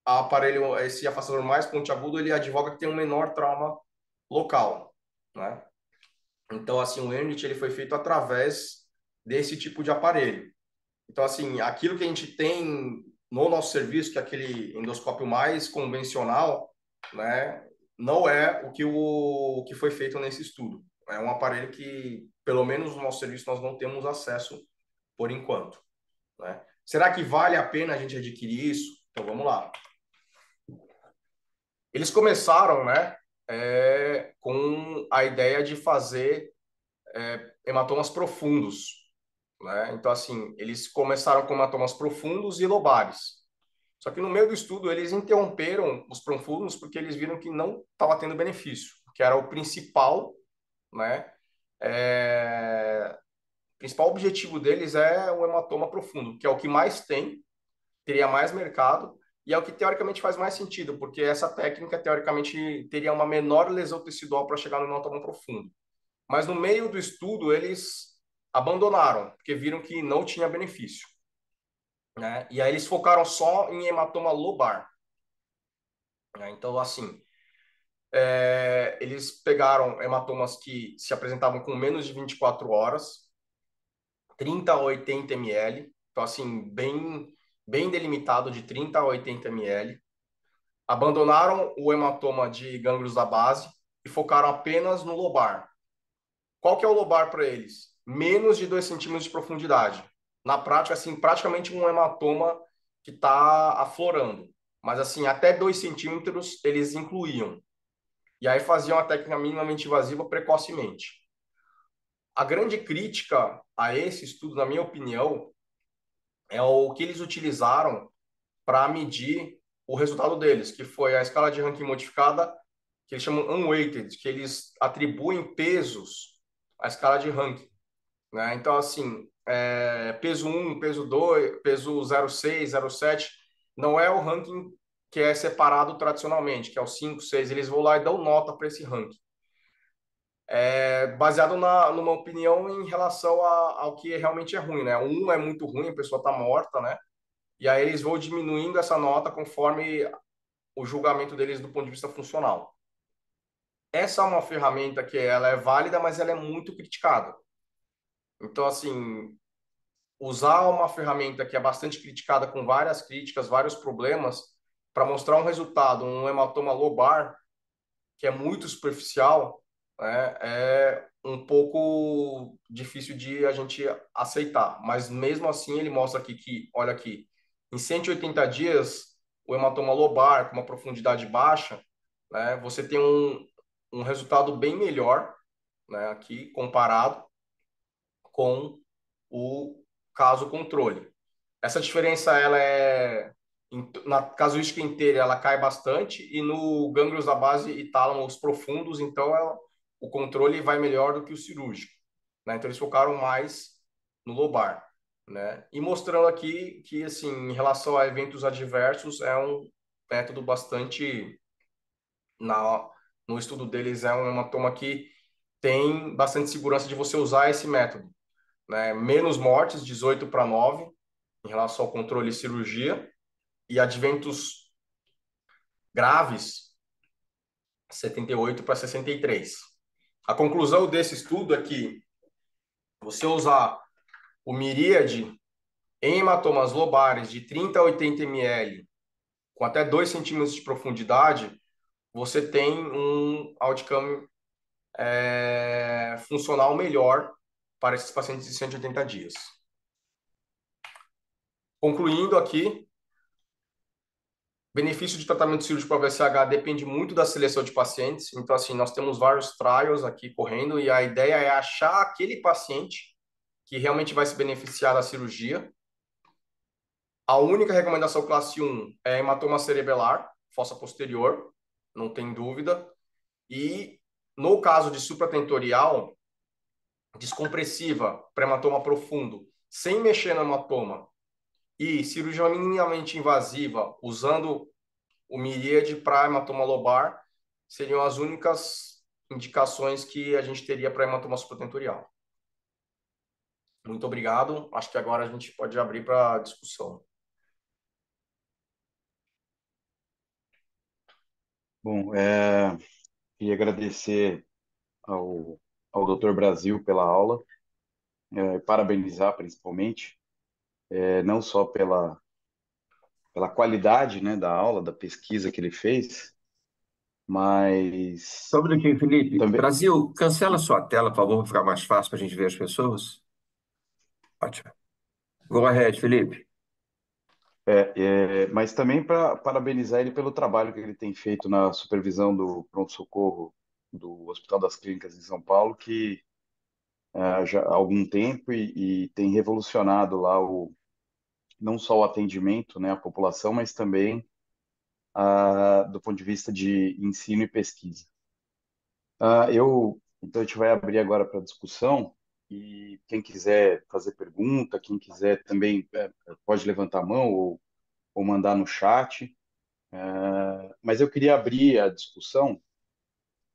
aparelho, esse afastador mais pontiagudo, ele advoga que tem um menor trauma local, né? Então, assim, o Ernit, ele foi feito através desse tipo de aparelho. Então, assim, aquilo que a gente tem no nosso serviço, que é aquele endoscópio mais convencional, né, não é o que foi feito nesse estudo. É um aparelho que, pelo menos no nosso serviço, nós não temos acesso por enquanto, né? Será que vale a pena a gente adquirir isso? Então, vamos lá. Eles começaram, né, com a ideia de fazer hematomas profundos, né? Então, assim, eles começaram com hematomas profundos e lobares. Só que no meio do estudo eles interromperam os profundos porque eles viram que não estava tendo benefício, que era o principal, né? O principal objetivo deles é o hematoma profundo, que é o que mais tem, teria mais mercado e é o que teoricamente faz mais sentido, porque essa técnica teoricamente teria uma menor lesão tecidual para chegar no hematoma profundo. Mas no meio do estudo eles abandonaram, porque viram que não tinha benefício, né? E aí eles focaram só em hematoma lobar, né? Então, assim, eles pegaram hematomas que se apresentavam com menos de 24 horas, 30 a 80 ml, então, assim, bem delimitado de 30 a 80 ml. Abandonaram o hematoma de gânglios da base e focaram apenas no lobar. Qual que é o lobar para eles? Menos de 2 centímetros de profundidade. Na prática, assim, praticamente um hematoma que está aflorando. Mas, assim, até 2 centímetros eles incluíam. e aí faziam a técnica minimamente invasiva precocemente. A grande crítica a esse estudo, na minha opinião, é o que eles utilizaram para medir o resultado deles, que foi a escala de ranking modificada, que eles chamam unweighted, que eles atribuem pesos à escala de ranking, né? Então, assim, peso 1, peso 2, peso 0,6, 0,7, não é o ranking que é separado tradicionalmente, que é o 5, 6, eles vão lá e dão nota para esse ranking. Baseado numa opinião em relação ao que realmente é ruim, né? Um é muito ruim, a pessoa está morta, né? E aí eles vão diminuindo essa nota conforme o julgamento deles do ponto de vista funcional. Essa é uma ferramenta que ela é válida, mas ela é muito criticada. Então, assim, usar uma ferramenta que é bastante criticada, com várias críticas, vários problemas, para mostrar um resultado, um hematoma lobar, que é muito superficial, né, é um pouco difícil de a gente aceitar. Mas mesmo assim, ele mostra aqui que, olha aqui, em 180 dias, o hematoma lobar com uma profundidade baixa, né, você tem um resultado bem melhor, né, aqui comparado com o caso controle. Essa diferença ela na casuística inteira ela cai bastante e no gânglios da base e tálamos profundos, então o controle vai melhor do que o cirúrgico, né? Então eles focaram mais no lobar, né? E mostrando aqui que assim, em relação a eventos adversos é um método bastante na no estudo deles é um hematoma que tem bastante segurança de você usar esse método, né? Menos mortes, 18 para 9 em relação ao controle e cirurgia, e adventos graves, 78 para 63. A conclusão desse estudo é que você usar o miríade em hematomas lobares de 30 a 80 ml, com até 2 centímetros de profundidade, você tem um outcome funcional melhor para esses pacientes de 180 dias. Concluindo aqui, benefício de tratamento cirúrgico para VSH depende muito da seleção de pacientes. Então, assim, nós temos vários trials aqui correndo e a ideia é achar aquele paciente que realmente vai se beneficiar da cirurgia. A única recomendação classe 1 é hematoma cerebelar, fossa posterior, não tem dúvida. E no caso de supratentorial, descompressiva para hematoma profundo, sem mexer no hematoma, e cirurgia minimamente invasiva, usando o miríade para hematoma lobar, seriam as únicas indicações que a gente teria para hematoma supratentorial. Muito obrigado. Acho que agora a gente pode abrir para discussão. Bom, queria agradecer ao, ao Dr. Brasil pela aula, parabenizar principalmente, não só pela qualidade, né, da aula, da pesquisa que ele fez, Só mas um minutinho, Felipe. também. Brasil, cancela sua tela, por favor, para ficar mais fácil para a gente ver as pessoas. Ótimo. Go ahead, Felipe. Mas também para parabenizar ele pelo trabalho que ele tem feito na supervisão do pronto-socorro do Hospital das Clínicas em São Paulo, que já há algum tempo e tem revolucionado lá não só o atendimento, né, à população, mas também do ponto de vista de ensino e pesquisa. Então a gente vai abrir agora para discussão e quem quiser fazer pergunta, quem quiser também pode levantar a mão ou mandar no chat. Mas eu queria abrir a discussão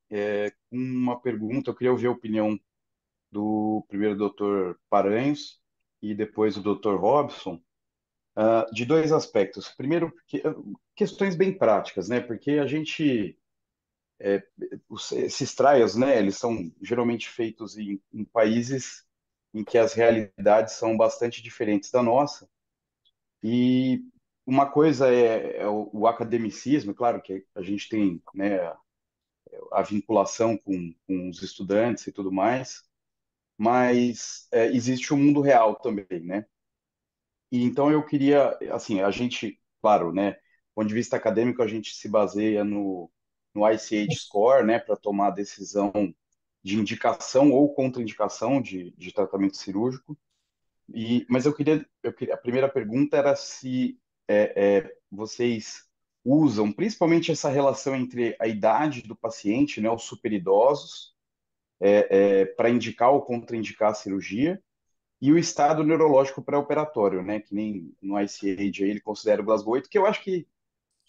com uma pergunta. Eu queria ouvir a opinião do primeiro doutor Paranhos e depois do doutor Robson, de dois aspectos. Primeiro, questões bem práticas, né? Porque a gente, esses trials, né? Eles são geralmente feitos em países em que as realidades são bastante diferentes da nossa. E uma coisa é o academicismo, claro que a gente tem, né, a vinculação com os estudantes e tudo mais, mas existe o mundo real também, né? E então eu queria, assim, a gente, claro, né, do ponto de vista acadêmico, a gente se baseia no ICH Score, né, para tomar a decisão de indicação ou contraindicação de tratamento cirúrgico. Mas a primeira pergunta era se vocês usam principalmente essa relação entre a idade do paciente, né, os superidosos, para indicar ou contraindicar a cirurgia, e o estado neurológico pré-operatório, né, que nem no ICH aí ele considera o Glasgow 8, que eu acho que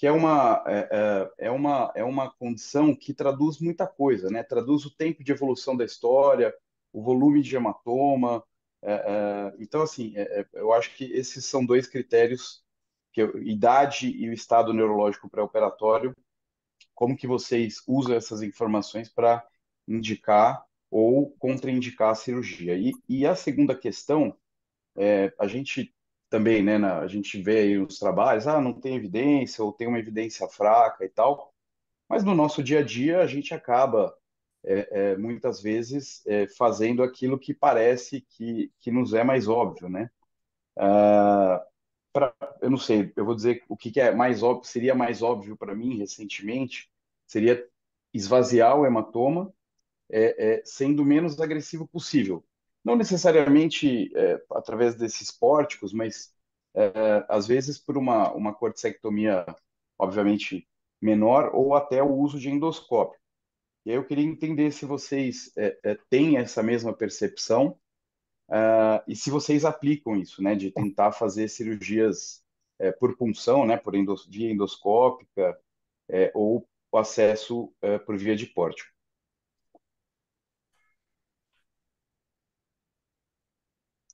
é uma condição que traduz muita coisa, né? Traduz o tempo de evolução da história, o volume de hematoma. Então, assim, eu acho que esses são dois critérios, idade e o estado neurológico pré-operatório, como que vocês usam essas informações para indicar ou contraindicar a cirurgia. E a segunda questão, a gente também, né, a gente vê aí os trabalhos, não tem evidência ou tem uma evidência fraca e tal, mas no nosso dia a dia a gente acaba muitas vezes fazendo aquilo que parece que nos é mais óbvio, né? Eu não sei, eu vou dizer o que é mais óbvio, seria mais óbvio para mim recentemente, seria esvaziar o hematoma, sendo o menos agressivo possível. Não necessariamente através desses pórticos, mas às vezes por uma corticectomia, obviamente, menor, ou até o uso de endoscópio. E aí eu queria entender se vocês têm essa mesma percepção, e se vocês aplicam isso, né, de tentar fazer cirurgias por punção, né, via endoscópica, ou o acesso por via de pórtico.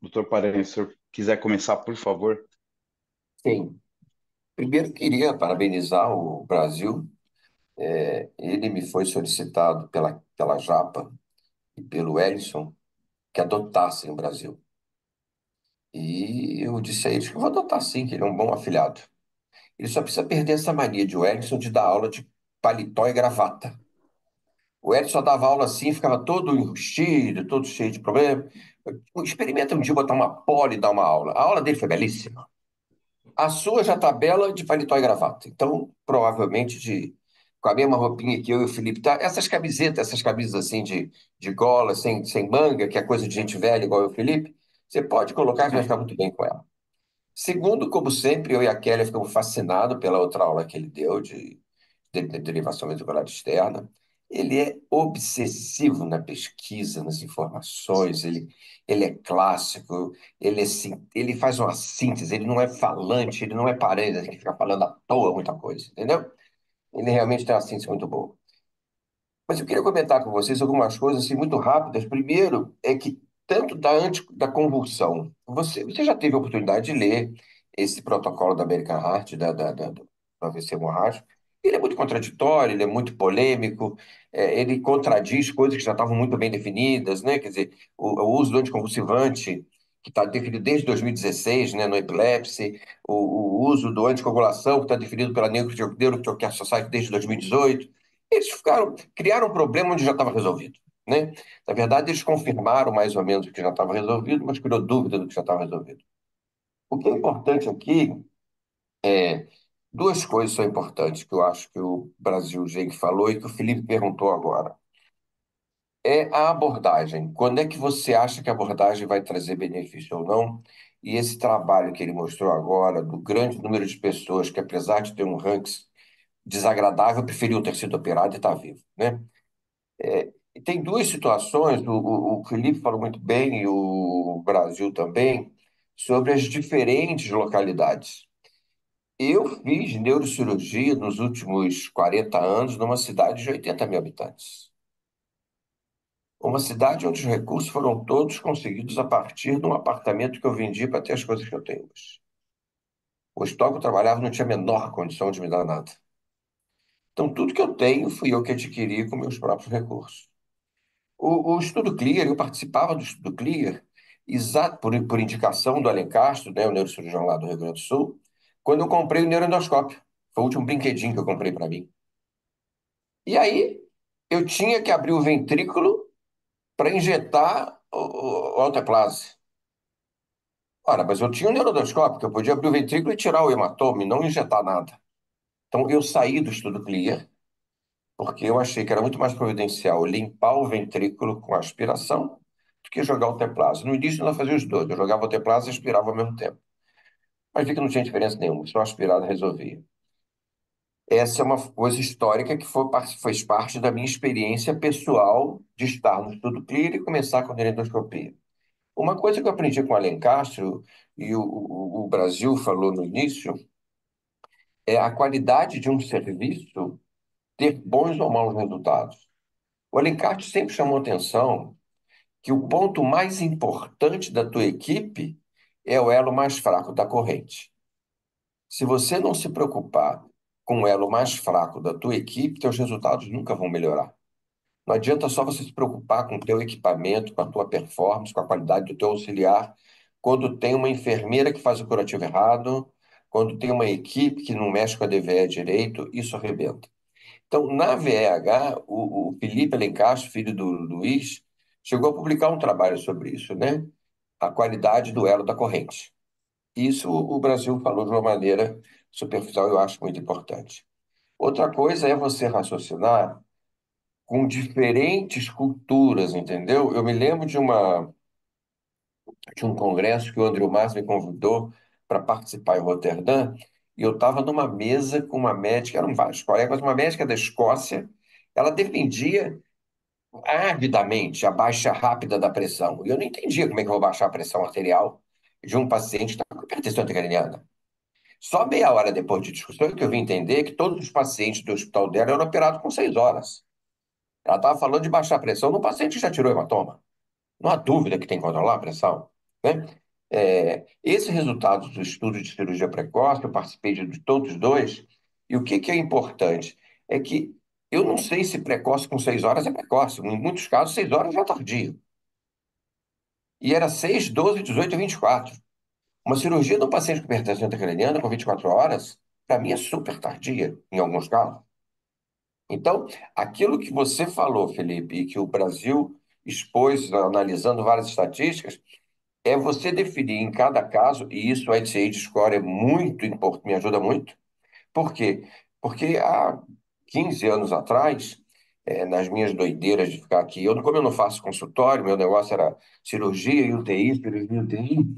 Doutor Paranhos, se o senhor quiser começar, por favor. Sim. Primeiro, queria parabenizar o Brasil. Ele me foi solicitado pela JAPA e pelo Ellison que adotassem o Brasil. E eu disse a eles que eu vou adotar sim, que ele é um bom afilhado. Ele só precisa perder essa mania de o Ellison de dar aula de paletó e gravata. O Ellison só dava aula assim, ficava todo enrustido, todo cheio de problema. Experimenta um dia botar uma pole e dar uma aula. A aula dele foi belíssima. A sua já tá bela de paletó e gravata. Então, provavelmente com a mesma roupinha que eu e o Felipe tá. Essas camisetas, essas camisas assim de gola, sem manga, que é coisa de gente velha, igual eu e o Felipe, você pode colocar que vai ficar muito bem com ela. Segundo, como sempre, eu e a Kelly ficamos fascinados pela outra aula que ele deu de derivação ventricular externa. Ele é obsessivo na pesquisa, nas informações, ele é clássico, ele faz uma síntese, ele não é falante, ele não é parede, que fica falando à toa muita coisa, entendeu? Ele realmente tem uma síntese muito boa. Mas eu queria comentar com vocês algumas coisas assim, muito rápidas. Primeiro, é que tanto antes da convulsão, você já teve a oportunidade de ler esse protocolo da American Heart, do AVC hemorrágico. Ele é muito contraditório, ele é muito polêmico, ele contradiz coisas que já estavam muito bem definidas, né? Quer dizer, o uso do anticonvulsivante, que está definido desde 2016, né, no epilepsia, o uso do anticoagulação, que está definido pela Neurocare Society desde 2018. Eles criaram um problema onde já estava resolvido, né? Na verdade, eles confirmaram mais ou menos o que já estava resolvido, mas criou dúvida do que já estava resolvido. O que é importante aqui, duas coisas são importantes que eu acho que o Brasil Gente falou e que o Felipe perguntou agora. É a abordagem. Quando é que você acha que a abordagem vai trazer benefício ou não? E esse trabalho que ele mostrou agora, do grande número de pessoas que, apesar de ter um ranking desagradável, preferiu ter sido operado e estar vivo, né? E tem duas situações, o Felipe falou muito bem, e o Brasil também, sobre as diferentes localidades. Eu fiz neurocirurgia nos últimos 40 anos numa cidade de 80 mil habitantes. Uma cidade onde os recursos foram todos conseguidos a partir de um apartamento que eu vendi para ter as coisas que eu tenho hoje. O hospital que eu trabalhava não tinha a menor condição de me dar nada. Então, tudo que eu tenho fui eu que adquiri com meus próprios recursos. O Estudo Clear, eu participava do Estudo Clear, exato por indicação do Alencastro, né, o neurocirurgião lá do Rio Grande do Sul, quando eu comprei o neuroendoscópio. Foi o último brinquedinho que eu comprei para mim. E aí, eu tinha que abrir o ventrículo para injetar o alteplase. Ora, mas eu tinha um neuroendoscópio, que eu podia abrir o ventrículo e tirar o hematoma e não injetar nada. Então, eu saí do Estudo Clear, porque eu achei que era muito mais providencial limpar o ventrículo com aspiração do que jogar o teplase. No início, nós fazíamos os dois. Eu jogava o teplase e aspirava ao mesmo tempo. Mas vi que não tinha diferença nenhuma, só aspirado resolvia. Essa é uma coisa histórica que fez parte da minha experiência pessoal de estar no estudo clínico e começar com a endoscopia. Uma coisa que eu aprendi com o Alencastro, e o Brasil falou no início, é a qualidade de um serviço ter bons ou maus resultados. O Alencastro sempre chamou atenção que o ponto mais importante da tua equipe é o elo mais fraco da corrente. Se você não se preocupar com o elo mais fraco da tua equipe, teus resultados nunca vão melhorar. Não adianta só você se preocupar com o teu equipamento, com a tua performance, com a qualidade do teu auxiliar, quando tem uma enfermeira que faz o curativo errado, quando tem uma equipe que não mexe com a DVE direito, isso arrebenta. Então, na VEH, o Felipe Alencastro, filho do Luiz, chegou a publicar um trabalho sobre isso, né? A qualidade do elo da corrente. Isso o Brasil falou de uma maneira superficial, eu acho muito importante. Outra coisa é você raciocinar com diferentes culturas, entendeu? Eu me lembro de um congresso que o Andrew Massa me convidou para participar em Roterdã, e eu estava numa mesa com uma médica, eram vários colegas, uma médica da Escócia, ela defendia avidamente a baixa rápida da pressão, e eu não entendia como é que eu vou baixar a pressão arterial de um paciente que está com hipertensão intracraniana. Só meia hora depois de discussão que eu vim entender que todos os pacientes do hospital dela eram operados com 6 horas. Ela estava falando de baixar a pressão no paciente que já tirou hematoma. Não há dúvida que tem que controlar a pressão, né? Esses resultados do estudo de cirurgia precoce, eu participei de todos os dois, e o que é importante é que eu não sei se precoce com 6 horas é precoce, em muitos casos 6 horas já é tardio. E era 6, 12, 18 e 24. Uma cirurgia de um paciente com hipertensão intracraniana com 24 horas, para mim é super tardia, em alguns casos. Então, aquilo que você falou, Felipe, e que o Brasil expôs, analisando várias estatísticas, é você definir em cada caso, e isso o ICH Score é muito importante, me ajuda muito. Por quê? Porque há 15 anos atrás, nas minhas doideiras de ficar aqui, como eu não faço consultório, meu negócio era cirurgia e UTI, cirurgia e UTI,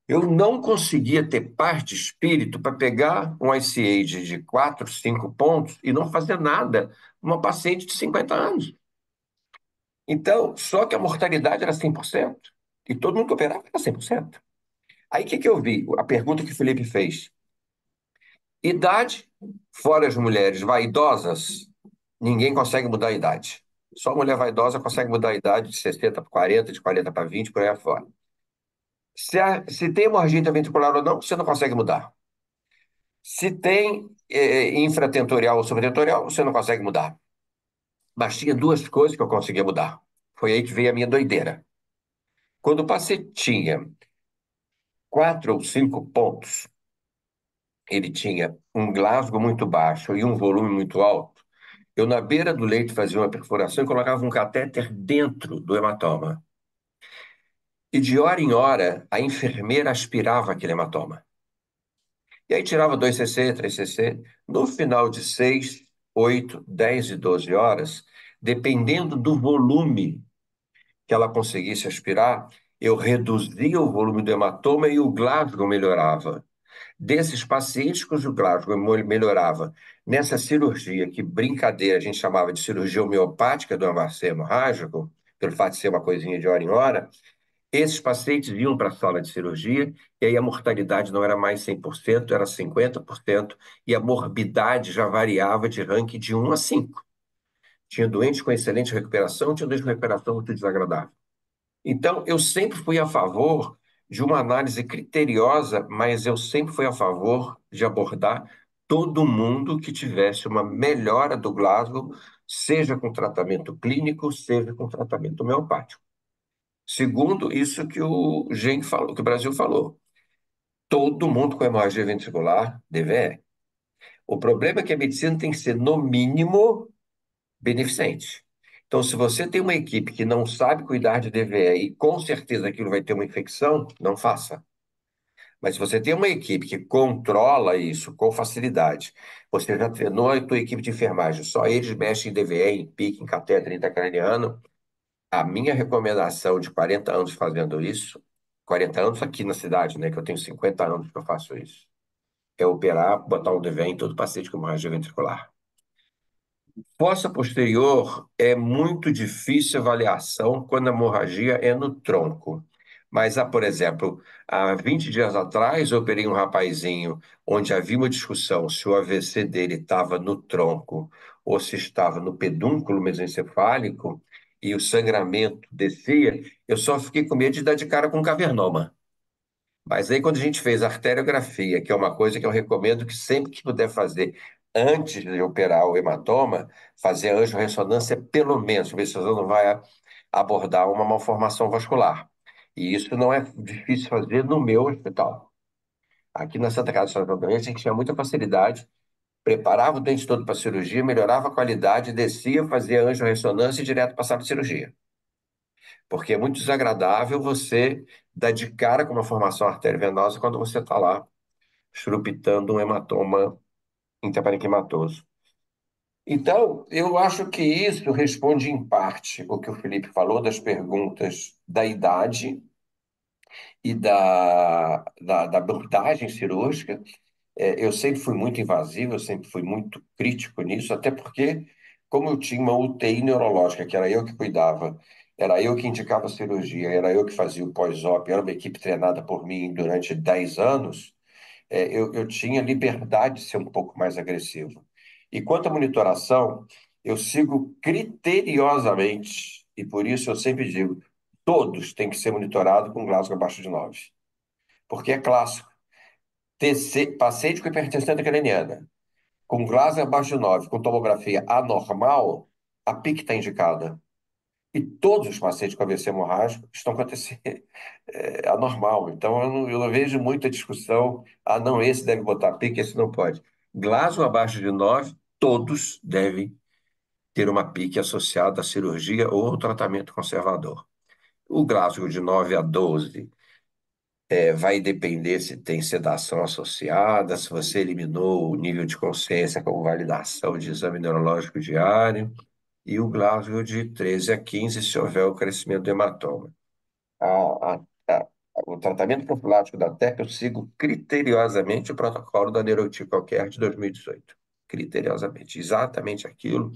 eu não conseguia ter paz de espírito para pegar um ICH de 4, 5 pontos e não fazer nada numa paciente de 50 anos. Então, só que a mortalidade era 100%. E todo mundo que operava era 100%. Aí o que eu vi? A pergunta que o Felipe fez. Idade, fora as mulheres vaidosas, ninguém consegue mudar a idade. Só mulher vaidosa consegue mudar a idade de 60 para 40, de 40 para 20, por aí afora. Se tem hemorragia intraventricular ou não, você não consegue mudar. Se tem infratentorial ou subtentorial, você não consegue mudar. Mas tinha duas coisas que eu conseguia mudar. Foi aí que veio a minha doideira. Quando o paciente tinha 4 ou 5 pontos, ele tinha um Glasgow muito baixo e um volume muito alto, eu na beira do leito fazia uma perfuração e colocava um catéter dentro do hematoma. E de hora em hora, a enfermeira aspirava aquele hematoma. E aí tirava 2 cc, 3 cc. No final de 6, 8, 10 e 12 horas, dependendo do volume que ela conseguisse aspirar, eu reduzia o volume do hematoma e o Glasgow melhorava. Desses pacientes cujo Glasgow melhorava nessa cirurgia, que brincadeira a gente chamava de cirurgia homeopática do AVC hemorrágico, pelo fato de ser uma coisinha de hora em hora, esses pacientes iam para a sala de cirurgia e aí a mortalidade não era mais 100%, era 50%, e a morbidade já variava de ranking de 1 a 5. Tinha doentes com excelente recuperação, tinha doentes com recuperação muito desagradável. Então, eu sempre fui a favor de uma análise criteriosa, mas eu sempre fui a favor de abordar todo mundo que tivesse uma melhora do Glasgow, seja com tratamento clínico, seja com tratamento homeopático. Segundo, isso que o GEM falou, que o Brasil falou. Todo mundo com hemorragia ventricular DVE. O problema é que a medicina tem que ser, no mínimo, beneficente. Então, se você tem uma equipe que não sabe cuidar de DVE e com certeza aquilo vai ter uma infecção, não faça. Mas se você tem uma equipe que controla isso com facilidade, você já treinou a tua equipe de enfermagem, só eles mexem em DVE, em PIC, em catéter intracraniano. A minha recomendação de 40 anos fazendo isso, 40 anos aqui na cidade, né, que eu tenho 50 anos que eu faço isso, é operar, botar um DVE em todo paciente com hemorragia ventricular. Fossa posterior é muito difícil avaliação quando a hemorragia é no tronco. Mas, por exemplo, há 20 dias atrás, eu operei um rapazinho onde havia uma discussão se o AVC dele estava no tronco ou se estava no pedúnculo mesencefálico e o sangramento descia. Eu só fiquei com medo de dar de cara com cavernoma. Mas aí, quando a gente fez a arteriografia, que é uma coisa que eu recomendo que sempre que puder fazer, antes de operar o hematoma, fazer a angiorressonância pelo menos, para ver se você não vai abordar uma malformação vascular. E isso não é difícil fazer no meu hospital. Aqui na Santa Casa de São João a gente tinha muita facilidade, preparava o dente todo para cirurgia, melhorava a qualidade, descia, fazia angiorressonância e direto passava de cirurgia. Porque é muito desagradável você dar de cara com uma formação arteriovenosa quando você está lá estrupitando um hematoma intraparenquimatoso. Então, eu acho que isso responde em parte o que o Felipe falou das perguntas da idade e da abordagem cirúrgica. Eu sempre fui muito invasivo, eu sempre fui muito crítico nisso, até porque, como eu tinha uma UTI neurológica, que era eu que cuidava, era eu que indicava a cirurgia, era eu que fazia o pós-op, era uma equipe treinada por mim durante 10 anos, eu tinha liberdade de ser um pouco mais agressivo. E quanto à monitoração, eu sigo criteriosamente, e por isso eu sempre digo, todos têm que ser monitorados com Glasgow abaixo de 9, porque é clássico. Paciente com hipertensão intracraniana, com Glasgow abaixo de 9, com tomografia anormal, a PIC está indicada. E todos os pacientes com AVC hemorrágico estão acontecendo anormal. Então, eu não vejo muita discussão. Ah, não, esse deve botar PIC, esse não pode. Glasgow abaixo de 9, todos devem ter uma PIC associada à cirurgia ou ao tratamento conservador. O Glasgow de 9 a 12 vai depender se tem sedação associada, se você eliminou o nível de consciência com validação de exame neurológico diário, e o Glasgow de 13 a 15, se houver o crescimento do hematoma. A, a, a, o tratamento profilático da TEP, eu sigo criteriosamente o protocolo da Neurotical Care de 2018. Criteriosamente, exatamente aquilo.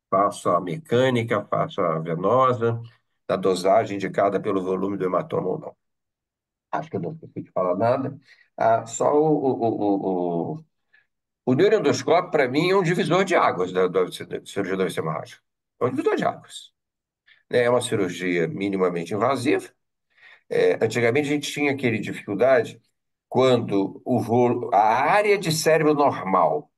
Faço a mecânica, faço a venosa, da dosagem indicada pelo volume do hematoma ou não. Acho que eu não preciso falar nada. Só o neuroendoscópio, para mim, é um divisor de águas da cirurgia da AVC hemorrágica. É um divisor de águas. É uma cirurgia minimamente invasiva. Antigamente, a gente tinha aquele dificuldade quando a área de cérebro normal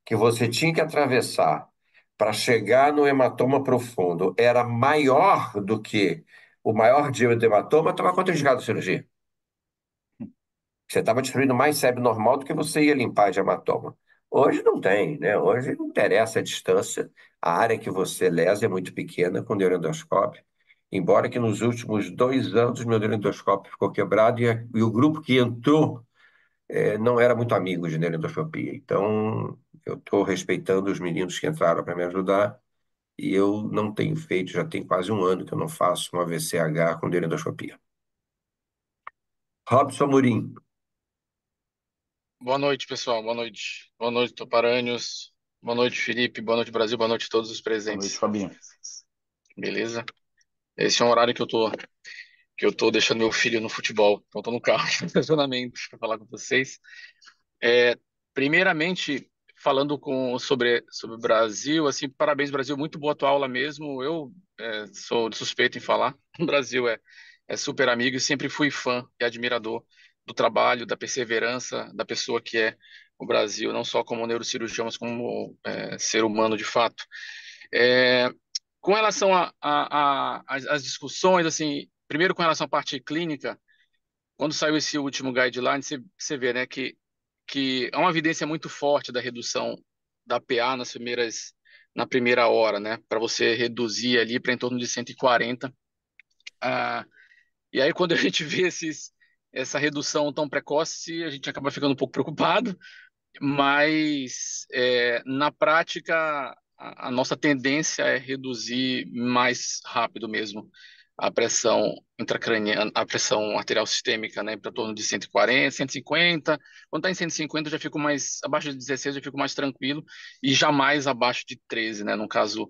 que você tinha que atravessar para chegar no hematoma profundo era maior do que o maior diâmetro do hematoma, estava contraindicado a cirurgia. Você estava destruindo mais cérebro normal do que você ia limpar de hematoma. Hoje não tem, né? Hoje não interessa a distância, a área que você lesa é muito pequena com neuroendoscópio. Embora que nos últimos 2 anos o meu neuroendoscópio ficou quebrado e o grupo que entrou não era muito amigo de neuroendoscopia. Então, eu estou respeitando os meninos que entraram para me ajudar e eu não tenho feito, já tem quase um ano que eu não faço uma VCH com neuroendoscopia. Robson Amorim. Boa noite, pessoal. Boa noite. Boa noite, Toparanhos. Boa noite, Felipe. Boa noite, Brasil. Boa noite a todos os Boa noite, presentes. Fabinho. Beleza? Esse é um horário que eu tô deixando meu filho no futebol. Então, eu tô no carro aqui no estacionamento para falar com vocês. É, primeiramente, falando sobre o Brasil, assim, parabéns, Brasil. Muito boa tua aula mesmo. Eu sou suspeito em falar. O Brasil é super amigo e sempre fui fã e admirador do trabalho, da perseverança da pessoa que é o Brasil, não só como neurocirurgião, mas como ser humano de fato. É, com relação às discussões, assim, primeiro com relação à parte clínica, quando saiu esse último guideline, você vê, né, que há uma evidência muito forte da redução da PA na primeira hora, né, para você reduzir ali para em torno de 140. Ah, e aí, quando a gente vê essa redução tão precoce, a gente acaba ficando um pouco preocupado, mas na prática a nossa tendência é reduzir mais rápido mesmo a pressão intracraniana, a pressão arterial sistêmica, né, para torno de 140, 150. Quando está em 150, eu já fico mais abaixo de 16, eu já fico mais tranquilo e jamais abaixo de 13, né, no caso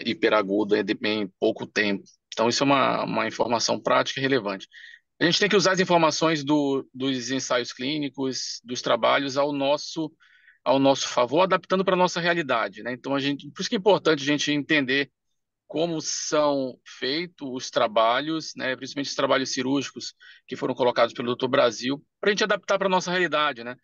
hiperagudo, em pouco tempo. Então isso é uma informação prática e relevante. A gente tem que usar as informações dos ensaios clínicos, dos trabalhos ao nosso favor, adaptando para a nossa realidade, né? Então, por isso que é importante a gente entender como são feitos os trabalhos, né? Principalmente os trabalhos cirúrgicos que foram colocados pelo Dr. Brasil, para a gente adaptar para a nossa realidade, né?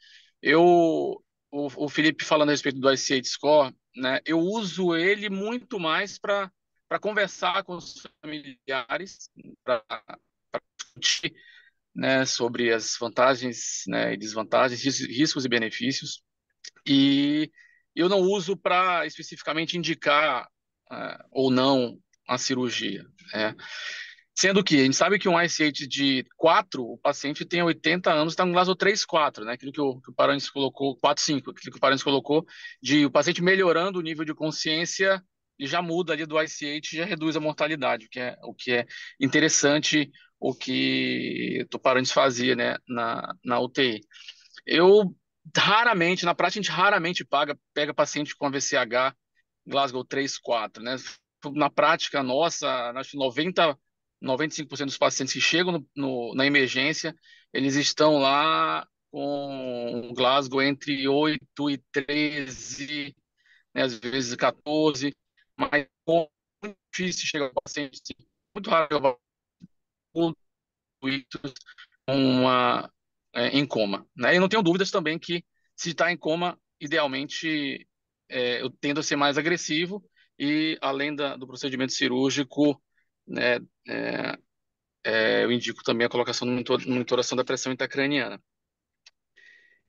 O Felipe falando a respeito do IC8 Score, né? Eu uso ele muito mais para conversar com os familiares, para discutir, né, sobre as vantagens, né, e desvantagens, riscos e benefícios. E eu não uso para especificamente indicar ou não a cirurgia, né? Sendo que a gente sabe que um ICH de 4, o paciente tem 80 anos, está no Glasgow 3-4, né? Aquilo que o Paranhos colocou, 4-5, aquilo que o Paranhos colocou, de o paciente melhorando o nível de consciência e já muda ali do ICH, já reduz a mortalidade, o que é interessante, o que o Paranhos fazia, né, na UTI. Eu raramente, na prática, a gente raramente pega paciente com AVCH Glasgow 3-4, né? Na prática nossa, acho que 95% dos pacientes que chegam na emergência, eles estão lá com Glasgow entre 8 e 13, né? Às vezes 14, mas é muito difícil chegar ao paciente, assim, muito raro chegar com em coma, né? E não tenho dúvidas também que se está em coma, idealmente eu tendo a ser mais agressivo e além do procedimento cirúrgico, né, eu indico também a colocação de monitoração da pressão intracraniana.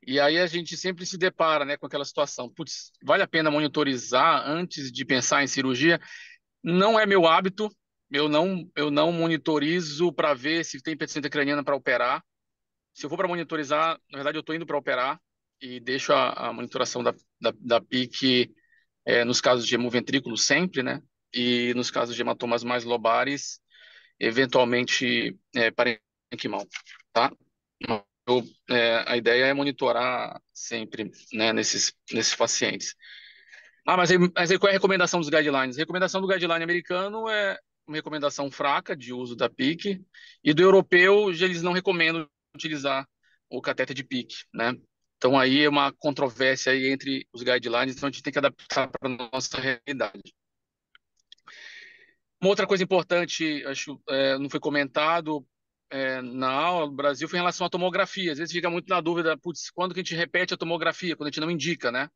E aí a gente sempre se depara, né, com aquela situação, putz, vale a pena monitorizar antes de pensar em cirurgia? Não é meu hábito, eu não monitorizo para ver se tem pressão intracraniana para operar. Se eu for para monitorizar, na verdade eu estou indo para operar e deixo a monitoração da PIC nos casos de hemoventrículo sempre, né? E nos casos de hematomas mais lobares, eventualmente parênquimal, tá? A ideia é monitorar sempre, né, nesses pacientes. Mas aí qual é a recomendação dos guidelines? A recomendação do guideline americano é uma recomendação fraca de uso da PIC, e do europeu já eles não recomendam utilizar o cateter de PIC, né? Então aí é uma controvérsia aí entre os guidelines, então a gente tem que adaptar para a nossa realidade. Uma outra coisa importante, acho, não foi comentado na aula do Brasil, foi em relação à tomografia. Às vezes fica muito na dúvida, putz, quando que a gente repete a tomografia? Quando a gente não indica, né?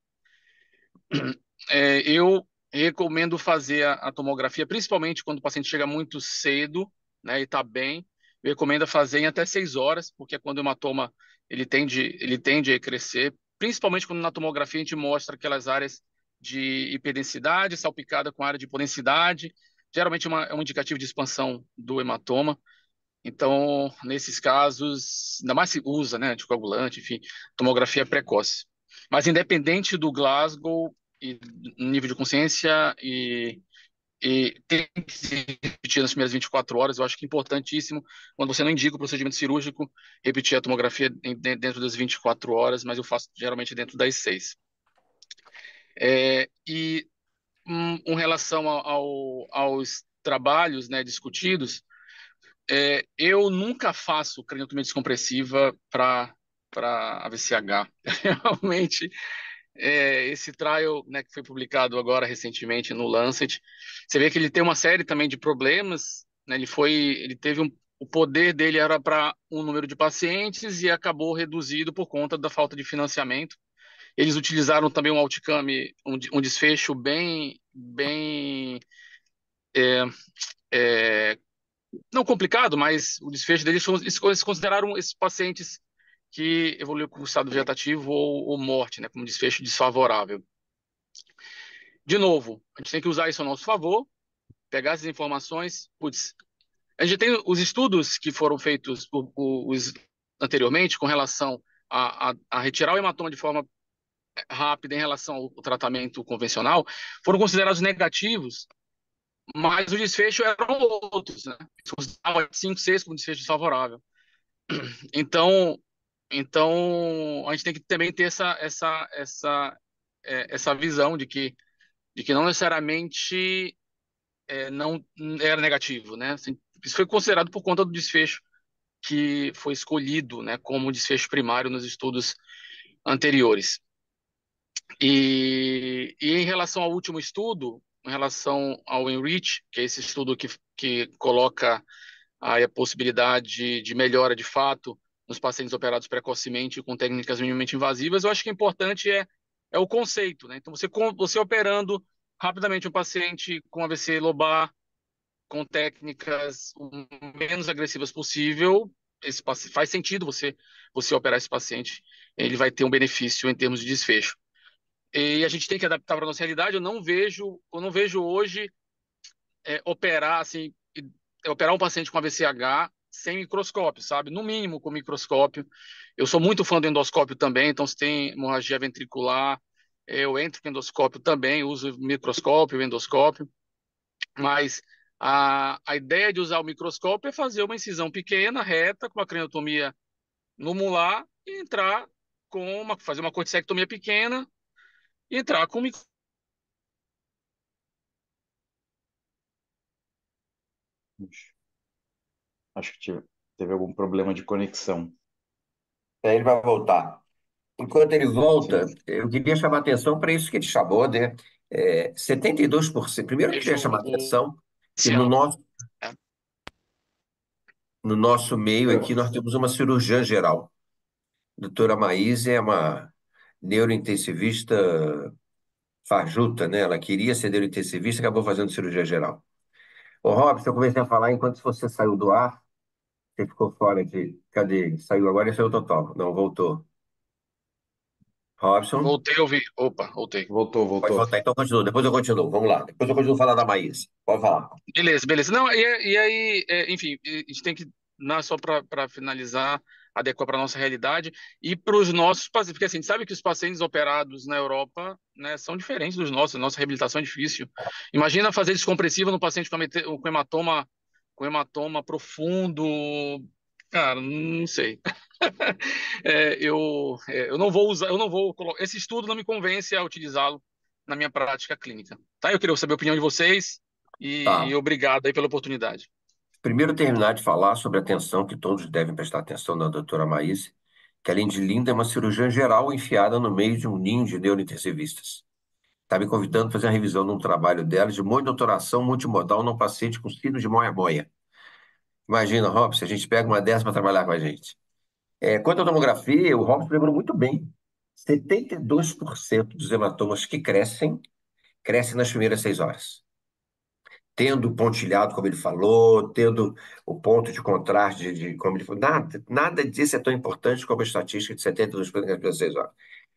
Eu recomendo fazer a tomografia, principalmente quando o paciente chega muito cedo, né, e está bem. Eu recomendo fazer em até 6 horas, porque é quando o hematoma ele tende a crescer, principalmente quando na tomografia a gente mostra aquelas áreas de hiperdensidade salpicada com área de hipodensidade. Geralmente é um indicativo de expansão do hematoma. Então, nesses casos, ainda mais se usa, né, anticoagulante, enfim, tomografia precoce. Mas independente do Glasgow e nível de consciência e tem que se repetir nas primeiras 24 horas, eu acho que é importantíssimo, quando você não indica o procedimento cirúrgico, repetir a tomografia dentro das 24 horas, mas eu faço geralmente dentro das 6. E com relação aos trabalhos, né, discutidos, eu nunca faço craniotomia descompressiva para AVCH. Realmente, esse trial, né, que foi publicado agora recentemente no Lancet, você vê que ele tem uma série também de problemas, né? Ele teve o poder dele era para um número de pacientes e acabou reduzido por conta da falta de financiamento. Eles utilizaram também um outcome, um desfecho bem é, não complicado, mas o desfecho deles, eles consideraram esses pacientes que evoluiu com estado vegetativo ou morte, né, como desfecho desfavorável. De novo, a gente tem que usar isso a nosso favor, pegar essas informações. Putz, a gente tem os estudos que foram feitos, os anteriormente, com relação a retirar o hematoma de forma rápida em relação ao tratamento convencional, foram considerados negativos, mas o desfecho eram outros, né? Se considerava 5, 6 como desfecho desfavorável. Então, então a gente tem que também ter essa visão de que não necessariamente não era negativo, né? Assim, isso foi considerado por conta do desfecho que foi escolhido, né, como desfecho primário nos estudos anteriores. E em relação ao último estudo, em relação ao Enrich, que é esse estudo que coloca aí a possibilidade de melhora de fato nos pacientes operados precocemente com técnicas minimamente invasivas, eu acho que o importante é o conceito, né? Então, você operando rapidamente um paciente com AVC lobar, com técnicas o menos agressivas possível, faz sentido você operar esse paciente, ele vai ter um benefício em termos de desfecho. E a gente tem que adaptar para a nossa realidade. Eu não vejo hoje operar assim, operar um paciente com AVCH sem microscópio, sabe? No mínimo com microscópio. Eu sou muito fã do endoscópio também, então se tem hemorragia ventricular, eu entro com endoscópio também, uso microscópio, endoscópio, mas a ideia de usar o microscópio é fazer uma incisão pequena, reta, com uma craniotomia no molar e entrar fazer uma corticectomia pequena e entrar com Ixi, acho que teve algum problema de conexão. Ele vai voltar. Enquanto ele Sim. volta, eu queria chamar atenção para isso que ele chamou, né? 72%. Primeiro, eu queria chamar microscópio atenção que no inicial. nosso, no nosso meio aqui nós temos uma cirurgiã geral. A doutora Maíse é uma neurointensivista fajuta, né? Ela queria ser neurointensivista, acabou fazendo cirurgia geral. Ô, Robson, eu comecei a falar enquanto você saiu do ar, você ficou fora aqui. Cadê? Saiu agora e saiu total. Não, voltou. Robson, Voltei a ouvir. Opa, voltei. Voltou, pode voltou. voltar. Então continua. Depois eu continuo. Vamos lá. Depois eu continuo falando da Maíse. Pode falar. Beleza, beleza. Não, e aí, enfim, a gente tem que, não é só para finalizar, adequar para a nossa realidade e para os nossos pacientes, porque assim, a gente sabe que os pacientes operados na Europa, né, são diferentes dos nossos, a nossa reabilitação é difícil. Imagina fazer descompressiva no paciente com hematoma profundo, cara, não sei. Eu não vou usar, eu não vou colocar, esse estudo não me convence a utilizá-lo na minha prática clínica. Tá? Eu queria saber a opinião de vocês e Tá. obrigado aí pela oportunidade. Primeiro, terminar de falar sobre a atenção que todos devem prestar atenção na doutora Maíse, que além de linda, é uma cirurgiã geral enfiada no meio de um ninho de neurointensivistas. Está me convidando para fazer uma revisão de um trabalho dela de monitoração multimodal num paciente com síndrome de moia-moia. Imagina, Robson, a gente pega uma dessa para trabalhar com a gente. Quanto à tomografia, o Robson lembrou muito bem. 72% dos hematomas que crescem nas primeiras 6 horas. Tendo o pontilhado, como ele falou, tendo o ponto de contraste, como ele falou, nada disso é tão importante como a estatística de 72% nas primeiras 6 horas.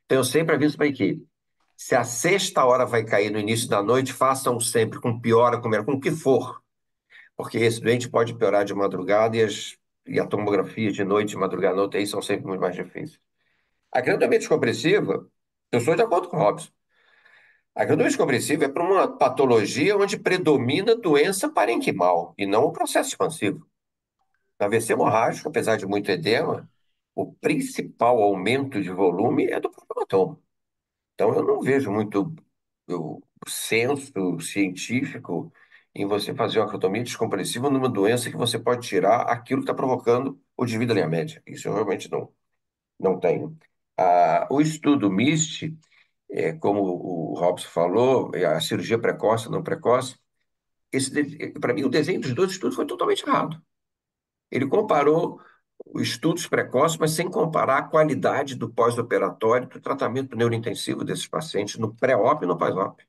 Então, eu sempre aviso para a equipe, se a sexta hora vai cair no início da noite, façam sempre com piora, com o que for, porque esse doente pode piorar de madrugada e a tomografia de noite e madrugada na UTI são sempre muito mais difíceis. A granulometria descompressiva, eu sou de acordo com o Robson. A granulometria descompressiva é para uma patologia onde predomina doença parenquimal e não o processo expansivo. Na AVC hemorrágico, apesar de muito edema, o principal aumento de volume é do próprio hematoma. Então, eu não vejo muito o senso científico em você fazer uma acrotomia descompressiva numa doença que você pode tirar aquilo que está provocando o desvio da linha média. Isso eu realmente não tenho. O estudo MIST, como o Robson falou, a cirurgia precoce, não precoce, para mim, o desenho dos dois estudos foi totalmente errado. Ele comparou os estudos precoces, mas sem comparar a qualidade do pós-operatório, do tratamento neurointensivo desses pacientes no pré-op e no pós-op.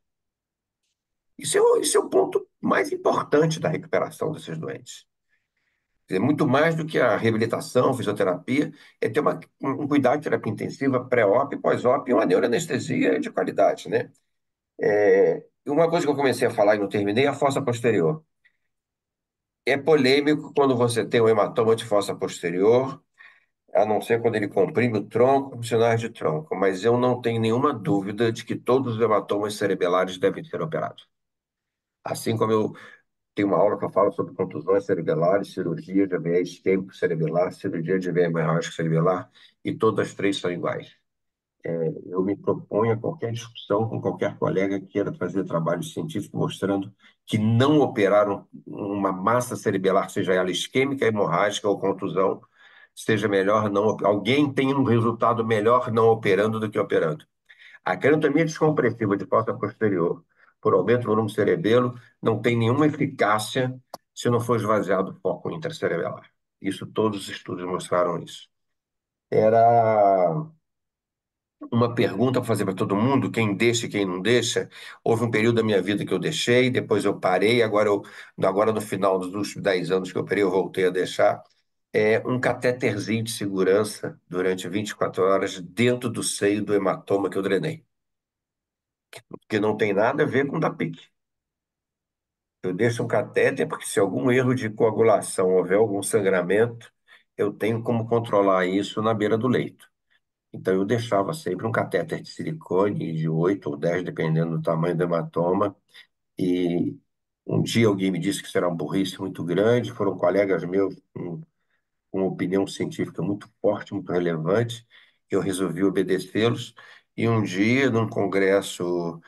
Isso é o ponto mais importante da recuperação desses doentes. Quer dizer, muito mais do que a reabilitação, fisioterapia, é ter um cuidado de terapia intensiva pré-op, pós-op e uma neuroanestesia de qualidade, né? Uma coisa que eu comecei a falar e não terminei é a fossa posterior. É polêmico quando você tem um hematoma de fossa posterior. a não ser quando ele comprime o tronco com sinais de tronco, mas eu não tenho nenhuma dúvida de que todos os hematomas cerebelares devem ser operados. Assim como eu tenho uma aula que eu falo sobre contusões cerebelares, cirurgia de AVE isquêmico cerebelar, cirurgia de AVE hemorrágico cerebelar, e todas as três são iguais. Eu me proponho a qualquer discussão com qualquer colega que queira fazer trabalho científico mostrando que não operar uma massa cerebelar, seja ela isquêmica, hemorrágica ou contusão, seja melhor não. Alguém tem um resultado melhor não operando do que operando. A craniotomia descompressiva de fossa posterior, por aumento do volume cerebelo, não tem nenhuma eficácia se não for esvaziado o foco intracerebelar. Isso, todos os estudos mostraram isso. Era uma pergunta para fazer para todo mundo, quem deixa e quem não deixa. Houve um período da minha vida que eu deixei, depois eu parei, agora no final dos últimos 10 anos que eu operei, eu voltei a deixar. É um catéterzinho de segurança durante 24 horas dentro do seio do hematoma que eu drenei, que não tem nada a ver com da PIC. Eu deixo um catéter porque se algum erro de coagulação houver algum sangramento, eu tenho como controlar isso na beira do leito. Então, eu deixava sempre um catéter de silicone de 8 ou 10, dependendo do tamanho do hematoma. E um dia alguém me disse que isso era uma burrice muito grande. Foram colegas meus com uma opinião científica muito forte, muito relevante. Eu resolvi obedecê-los. E um dia, num congresso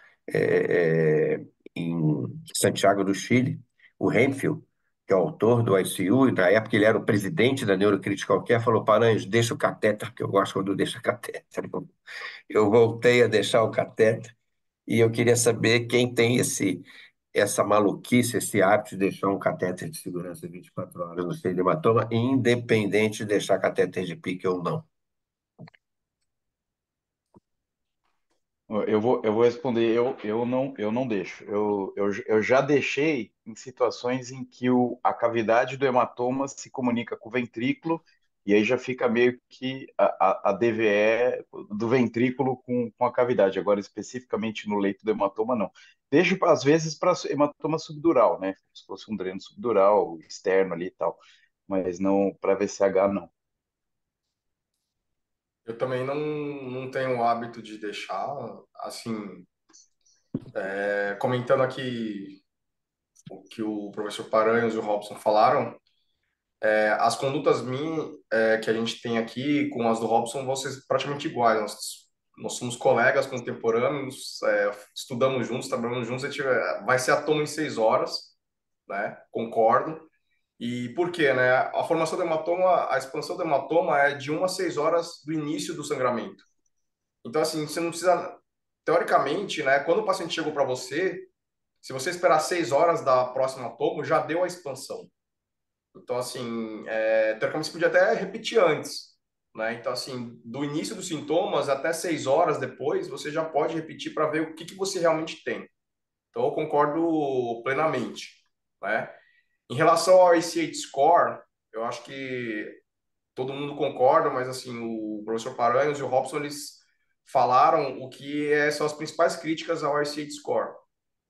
em Santiago do Chile, o Hemphill, que é o autor do ICU, e na época ele era o presidente da Neurocritical Care, falou: Paranhos, deixa o catéter, porque eu gosto quando deixa catéter. Eu voltei a deixar o catéter e eu queria saber quem tem essa maluquice, esse hábito de deixar um catéter de segurança 24 horas no seio de hematoma, independente de deixar catéter de pique ou não. Eu vou responder, eu não deixo. Eu já deixei em situações em que a cavidade do hematoma se comunica com o ventrículo, e aí já fica meio que a DVE do ventrículo com a cavidade. Agora, especificamente no leito do hematoma, não. Deixo, às vezes, para hematoma subdural, né? Se fosse um dreno subdural, externo ali e tal. Mas não, para VCH, não. Eu também não tenho o hábito de deixar, assim, comentando aqui o que o professor Paranhos e o Robson falaram, as condutas que a gente tem aqui com as do Robson vão ser praticamente iguais. Nós somos colegas contemporâneos, estudamos juntos, trabalhamos juntos, a gente vai ser a toma em 6 horas, né? Concordo. E por quê, né? A formação do hematoma, a expansão do hematoma é de 1 a 6 horas do início do sangramento. Então, assim, você não precisa. Teoricamente, né? Quando o paciente chegou para você, se você esperar 6 horas da próxima tomo, já deu a expansão. Então, assim, teoricamente você podia até repetir antes, né? Então, assim, do início dos sintomas até 6 horas depois, você já pode repetir para ver o que você realmente tem. Então, eu concordo plenamente, né? Em relação ao ACH score, eu acho que todo mundo concorda, mas assim, o professor Paranhos e o Robson, eles falaram o que são as principais críticas ao RCH score.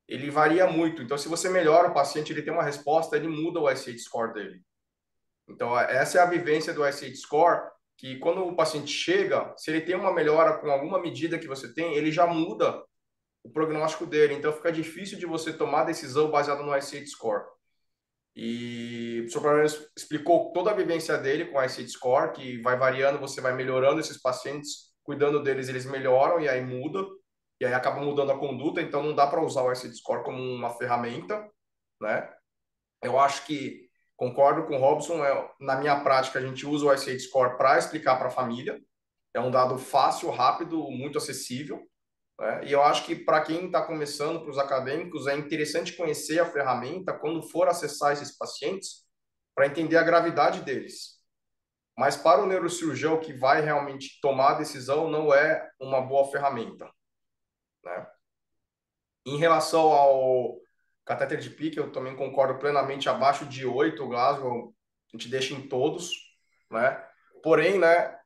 Ele varia muito, então se você melhora o paciente, ele tem uma resposta, ele muda o RCH score dele. Então, essa é a vivência do RCH score, que quando o paciente chega, se ele tem uma melhora com alguma medida que você tem, ele já muda o prognóstico dele, então fica difícil de você tomar decisão baseada no RCH score. E o professor Paranhos explicou toda a vivência dele com a ICD Score, que vai variando, você vai melhorando esses pacientes, cuidando deles, eles melhoram e aí muda, e aí acaba mudando a conduta, então não dá para usar o ICD Score como uma ferramenta, né? Eu acho que, concordo com o Robson, na minha prática a gente usa o ICD Score para explicar para a família, é um dado fácil, rápido, muito acessível, né? E eu acho que para quem está começando, para os acadêmicos, é interessante conhecer a ferramenta quando for acessar esses pacientes, para entender a gravidade deles. Mas para o neurocirurgião que vai realmente tomar a decisão, não é uma boa ferramenta, né? Em relação ao catéter de pique, eu também concordo plenamente, abaixo de 8 o Glasgow, a gente deixa em todos, né? Porém, né,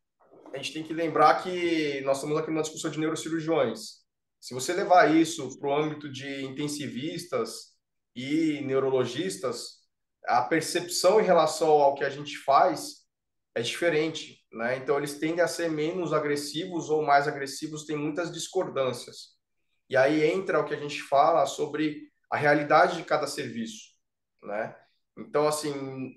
a gente tem que lembrar que nós estamos aqui numa discussão de neurocirurgiões. Se você levar isso para o âmbito de intensivistas e neurologistas, a percepção em relação ao que a gente faz é diferente, né? Então, eles tendem a ser menos agressivos ou mais agressivos, tem muitas discordâncias. E aí entra o que a gente fala sobre a realidade de cada serviço, né? Então, assim,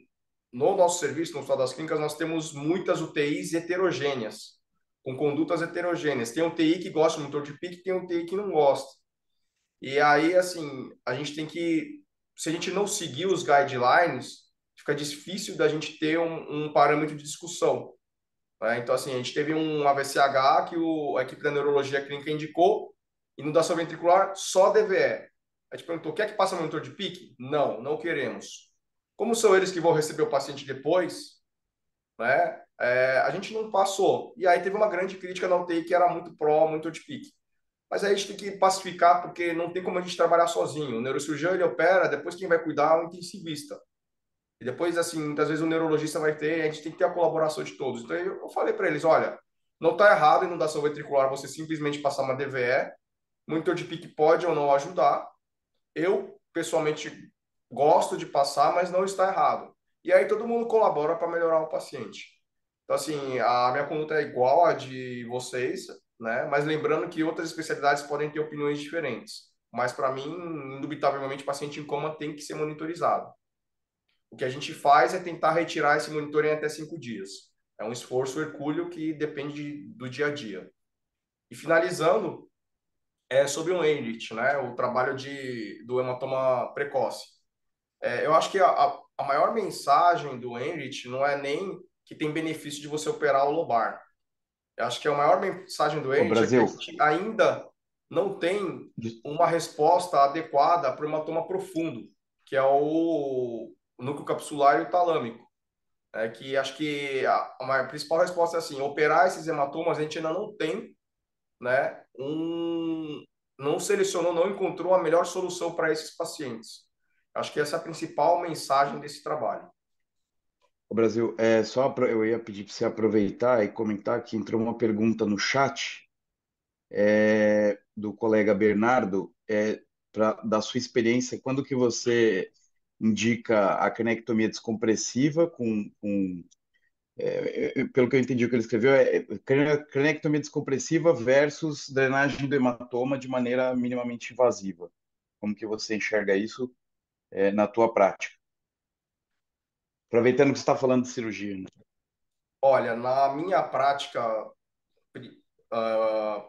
no nosso serviço, no Hospital das Clínicas, nós temos muitas UTIs heterogêneas, com condutas heterogêneas. Tem UTI que gosta de motor de pique, tem UTI que não gosta. E aí, assim, a gente tem que, se a gente não seguir os guidelines, fica difícil da gente ter um parâmetro de discussão, né? Então, assim, a gente teve um AVCH que a equipe da neurologia clínica indicou, inundação ventricular, só DVE. A gente perguntou, quer que passe monitor de pique? Não, não queremos. Como são eles que vão receber o paciente depois, né? A gente não passou. E aí teve uma grande crítica na UTI que era muito pró monitor de pique. Mas aí a gente tem que pacificar, porque não tem como a gente trabalhar sozinho. O neurocirurgião, ele opera, depois quem vai cuidar é o intensivista. E depois, assim, muitas vezes o neurologista vai ter, a gente tem que ter a colaboração de todos. Então, eu falei para eles, olha, não está errado inundação ventricular você simplesmente passar uma DVE, monitor de pique pode ou não ajudar. Eu, pessoalmente, gosto de passar, mas não está errado. E aí todo mundo colabora para melhorar o paciente. Então, assim, a minha conduta é igual à de vocês, né? Mas lembrando que outras especialidades podem ter opiniões diferentes. Mas, para mim, indubitavelmente, o paciente em coma tem que ser monitorizado. O que a gente faz é tentar retirar esse monitoring até 5 dias. É um esforço hercúleo que depende do dia a dia. E finalizando, sobre o ENRICH, né? O trabalho do hematoma precoce. Eu acho que a maior mensagem do ENRICH não é nem que tem benefício de você operar o lobar. Eu acho que a maior mensagem do Ô, ENRICH é que a Brasil, gente ainda não tem uma resposta adequada para o hematoma profundo, que é o núcleo capsular e o talâmico. Que acho que a principal resposta é assim, operar esses hematomas a gente ainda não tem, né, não selecionou, não encontrou a melhor solução para esses pacientes. Acho que essa é a principal mensagem desse trabalho. ô, Brasil, eu ia pedir para você aproveitar e comentar que entrou uma pergunta no chat do colega Bernardo, da sua experiência, quando que você indica a canectomia descompressiva pelo que eu entendi o que ele escreveu, cranectomia descompressiva versus drenagem do hematoma de maneira minimamente invasiva. Como que você enxerga isso, na tua prática? Aproveitando que você está falando de cirurgia, né? Olha, na minha prática,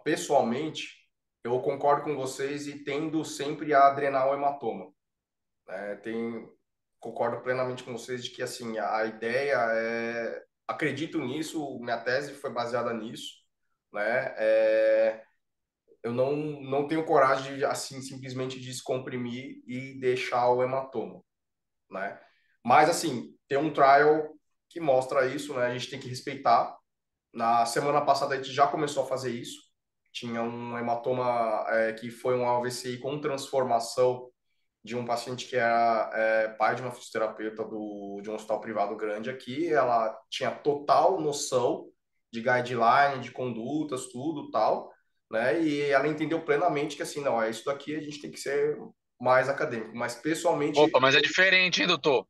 pessoalmente, eu concordo com vocês e tendo sempre a drenar o hematoma. Concordo plenamente com vocês de que assim a ideia acredito nisso, minha tese foi baseada nisso, né? Eu não tenho coragem de assim simplesmente descomprimir e deixar o hematoma, né? Mas assim tem um trial que mostra isso, né? A gente tem que respeitar. Na semana passada a gente já começou a fazer isso. Tinha um hematoma que foi um AVCI com transformação de um paciente que era pai de uma fisioterapeuta de um hospital privado grande aqui. Ela tinha total noção de guideline, de condutas, tudo tal, né? E ela entendeu plenamente que assim, não, isso daqui a gente tem que ser mais acadêmico. Mas Opa, pessoalmente, mas é diferente, hein, doutor?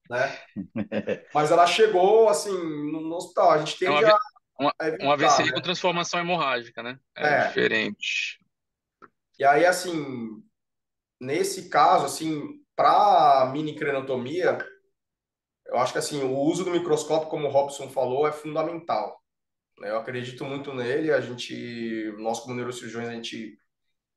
né? Mas ela chegou assim no hospital. A gente É tende a uma, um evitar, AVCI com né? transformação hemorrágica, né? É É. diferente. E aí, assim, nesse caso, assim, para mini craniotomia, eu acho que assim, o uso do microscópio, como o Robson falou, é fundamental, né? Eu acredito muito nele. Nós como neurocirurgiões, a gente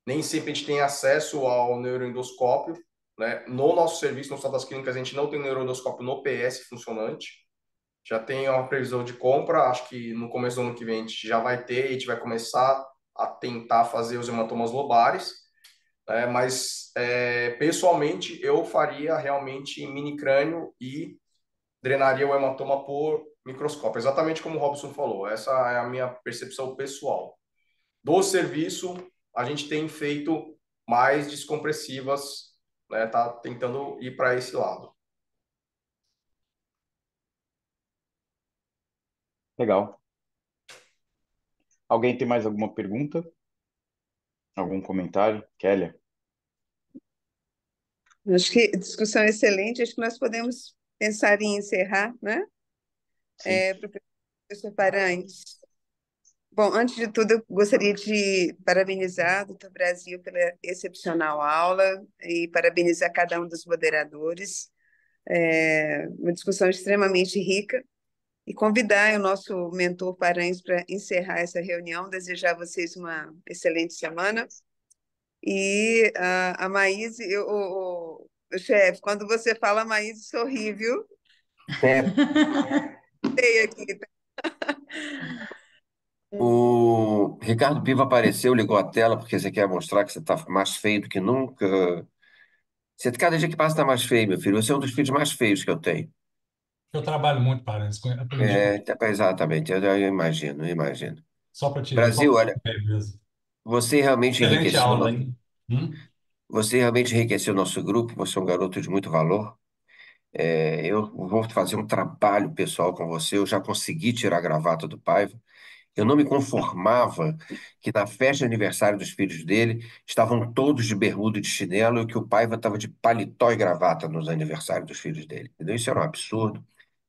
nem sempre a gente tem acesso ao neuroendoscópio, né? No nosso serviço, no Hospital das Clínicas, a gente não tem neuroendoscópio no PS funcionante. Já tem uma previsão de compra, acho que no começo do ano que vem a gente já vai ter, e a gente vai começar a tentar fazer os hematomas lobares. Mas pessoalmente eu faria realmente mini crânio e drenaria o hematoma por microscópio, exatamente como o Robson falou. Essa é a minha percepção pessoal. Do serviço, a gente tem feito mais descompressivas, né? Tá tentando ir para esse lado. Legal. Alguém tem mais alguma pergunta? Algum comentário? Kélia? Acho que a discussão é excelente, acho que nós podemos pensar em encerrar, né? Sim. Professor Paranhos. Bom, antes de tudo, eu gostaria de parabenizar o Doutor Brasil pela excepcional aula e parabenizar cada um dos moderadores. Uma discussão extremamente rica. E convidar o nosso mentor Paranhos para encerrar essa reunião, desejar a vocês uma excelente semana. E a Maíse, o chefe, quando você fala Maíse, sorri, viu? É, Sei aqui. o Ricardo Piva apareceu, ligou a tela, porque você quer mostrar que você está mais feio do que nunca. Você, cada dia que passa, está mais feio, meu filho. Você é um dos filhos mais feios que eu tenho. Eu trabalho muito para isso, aprendi com É, ele. exatamente, eu imagino, eu imagino. Só Brasil, pra te olha, ver mesmo. você realmente Excelente enriqueceu, aula, hein? Hum? você realmente enriqueceu nosso grupo. Você é um garoto de muito valor. Eu vou fazer um trabalho pessoal com você. Eu já consegui tirar a gravata do Paiva. Eu não me conformava que na festa de aniversário dos filhos dele estavam todos de bermuda e de chinelo e que o Paiva estava de paletó e gravata nos aniversários dos filhos dele. Entendeu? Isso era um absurdo.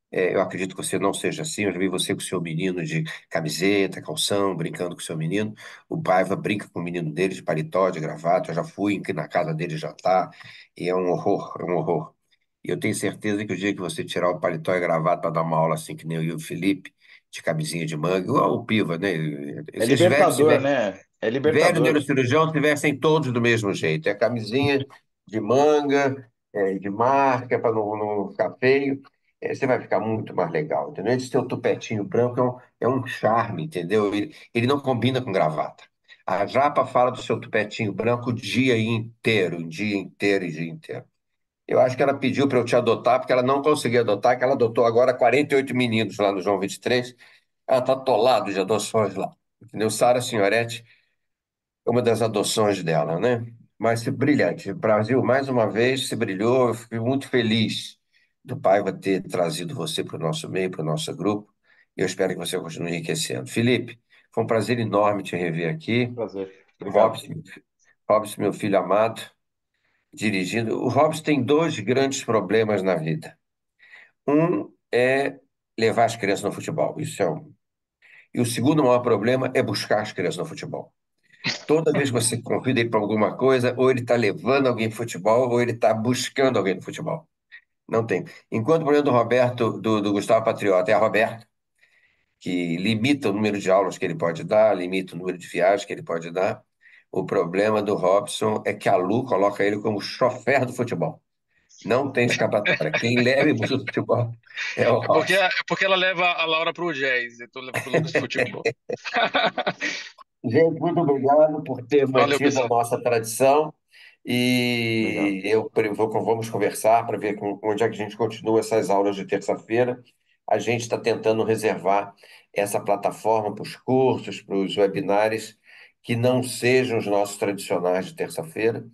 Eu acredito que você não seja assim. Eu já vi você com seu menino de camiseta, calção, brincando com seu menino. O Paiva brinca com o menino dele de paletó, de gravata. Eu já fui na casa dele jantar e é um horror, é um horror. E eu tenho certeza que o dia que você tirar o paletó e gravata para dar uma aula assim que nem eu e o Felipe, de camisinha de manga, igual o Piva, né? É Esses velhos libertador, né? É velho libertador. neurocirurgião se vestem todos do mesmo jeito. É camisinha de manga, de marca, para não ficar feio. Você vai ficar muito mais legal, entendeu? Esse seu tupetinho branco é um charme, entendeu? Ele não combina com gravata. A Japa fala do seu tupetinho branco o dia inteiro, o dia inteiro e dia inteiro. Eu acho que ela pediu para eu te adotar, porque ela não conseguia adotar, que ela adotou agora 48 meninos lá no João 23. Ela está atolada de adoções lá. Entendeu? Sara Senhoretti é uma das adoções dela, né? Mas brilhante. O Brasil, mais uma vez, se brilhou. Eu fiquei muito feliz do Paiva ter trazido você para o nosso meio, para o nosso grupo. E eu espero que você continue enriquecendo. Felipe, foi um prazer enorme te rever aqui. Prazer. O Obrigado. Robson, meu filho amado, dirigindo. O Robson tem dois grandes problemas na vida. Um é levar as crianças no futebol. Isso é um. E o segundo maior problema é buscar as crianças no futebol. Toda vez que você convida ele para alguma coisa, ou ele está levando alguém para futebol, ou ele está buscando alguém no futebol. Não tem. Enquanto o problema do Roberto, do Gustavo Patriota, é a Roberta, que limita o número de aulas que ele pode dar, limita o número de viagens que ele pode dar. O problema do Robson é que a Lu coloca ele como chofer do futebol. Não tem escapatória. Quem leva e busca o futebol é o Robson. É porque ela leva a Laura pro jazz, eu tô levando pro Lucas Futebol. Gente, muito obrigado por ter Valeu, mantido a pessoal. nossa tradição Obrigado. e vamos conversar para ver onde é que a gente continua essas aulas de terça-feira. A gente está tentando reservar essa plataforma para os cursos, para os webinários que não sejam os nossos tradicionais de terça-feira.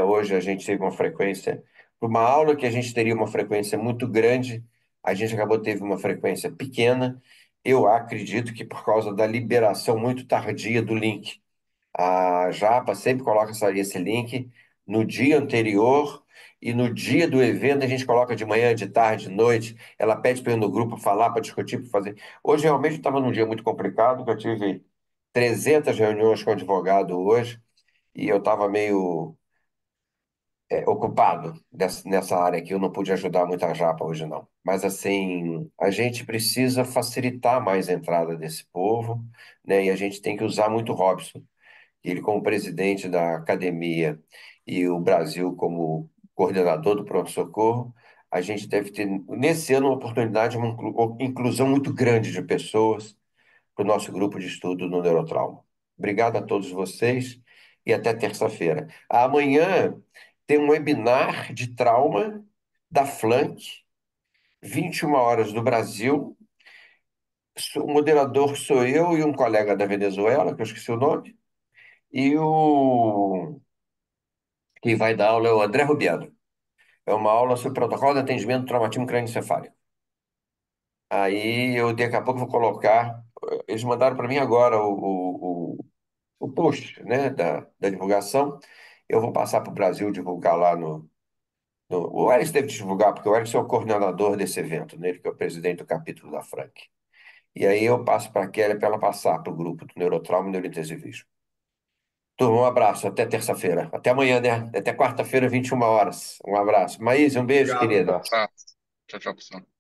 Hoje a gente teve uma frequência, para uma aula que a gente teria uma frequência muito grande, a gente acabou teve uma frequência pequena. Eu acredito que por causa da liberação muito tardia do link. A Japa sempre coloca esse link no dia anterior e no dia do evento a gente coloca de manhã, de tarde, de noite. Ela pede para ir no grupo falar, para discutir, para fazer. Hoje realmente estava num dia muito complicado, que eu tive 300 reuniões com o advogado hoje e eu estava meio ocupado nessa área aqui. Eu não pude ajudar muito a Japa hoje, não. Mas, assim, a gente precisa facilitar mais a entrada desse povo, né? E a gente tem que usar muito o Robson. Ele, como presidente da academia e o Brasil como coordenador do pronto-socorro, a gente deve ter, nesse ano, uma oportunidade, uma inclusão muito grande de pessoas para o nosso grupo de estudo no neurotrauma. Obrigado a todos vocês e até terça-feira. Amanhã tem um webinar de trauma da Flank, 21 horas do Brasil. O moderador sou eu e um colega da Venezuela, que eu esqueci o nome, e quem vai dar aula é o André Rubiano. É uma aula sobre protocolo de atendimento do traumatismo crânioencefálico. Aí eu daqui a pouco vou colocar. Eles mandaram para mim agora o post, né, da divulgação. Eu vou passar para o Brasil divulgar lá O Alex deve divulgar, porque o Alex é o coordenador desse evento, né? Ele que é o presidente do capítulo da Frank. E aí eu passo para a Kelly para ela passar para o grupo do Neurotrauma e Neurointensivismo. Turma, um abraço, até terça-feira. Até amanhã, né? Até quarta-feira, 21 horas. Um abraço. Maísa, um beijo, Obrigado. querida. Abraço. Tá. Tchau, tchau, pessoal.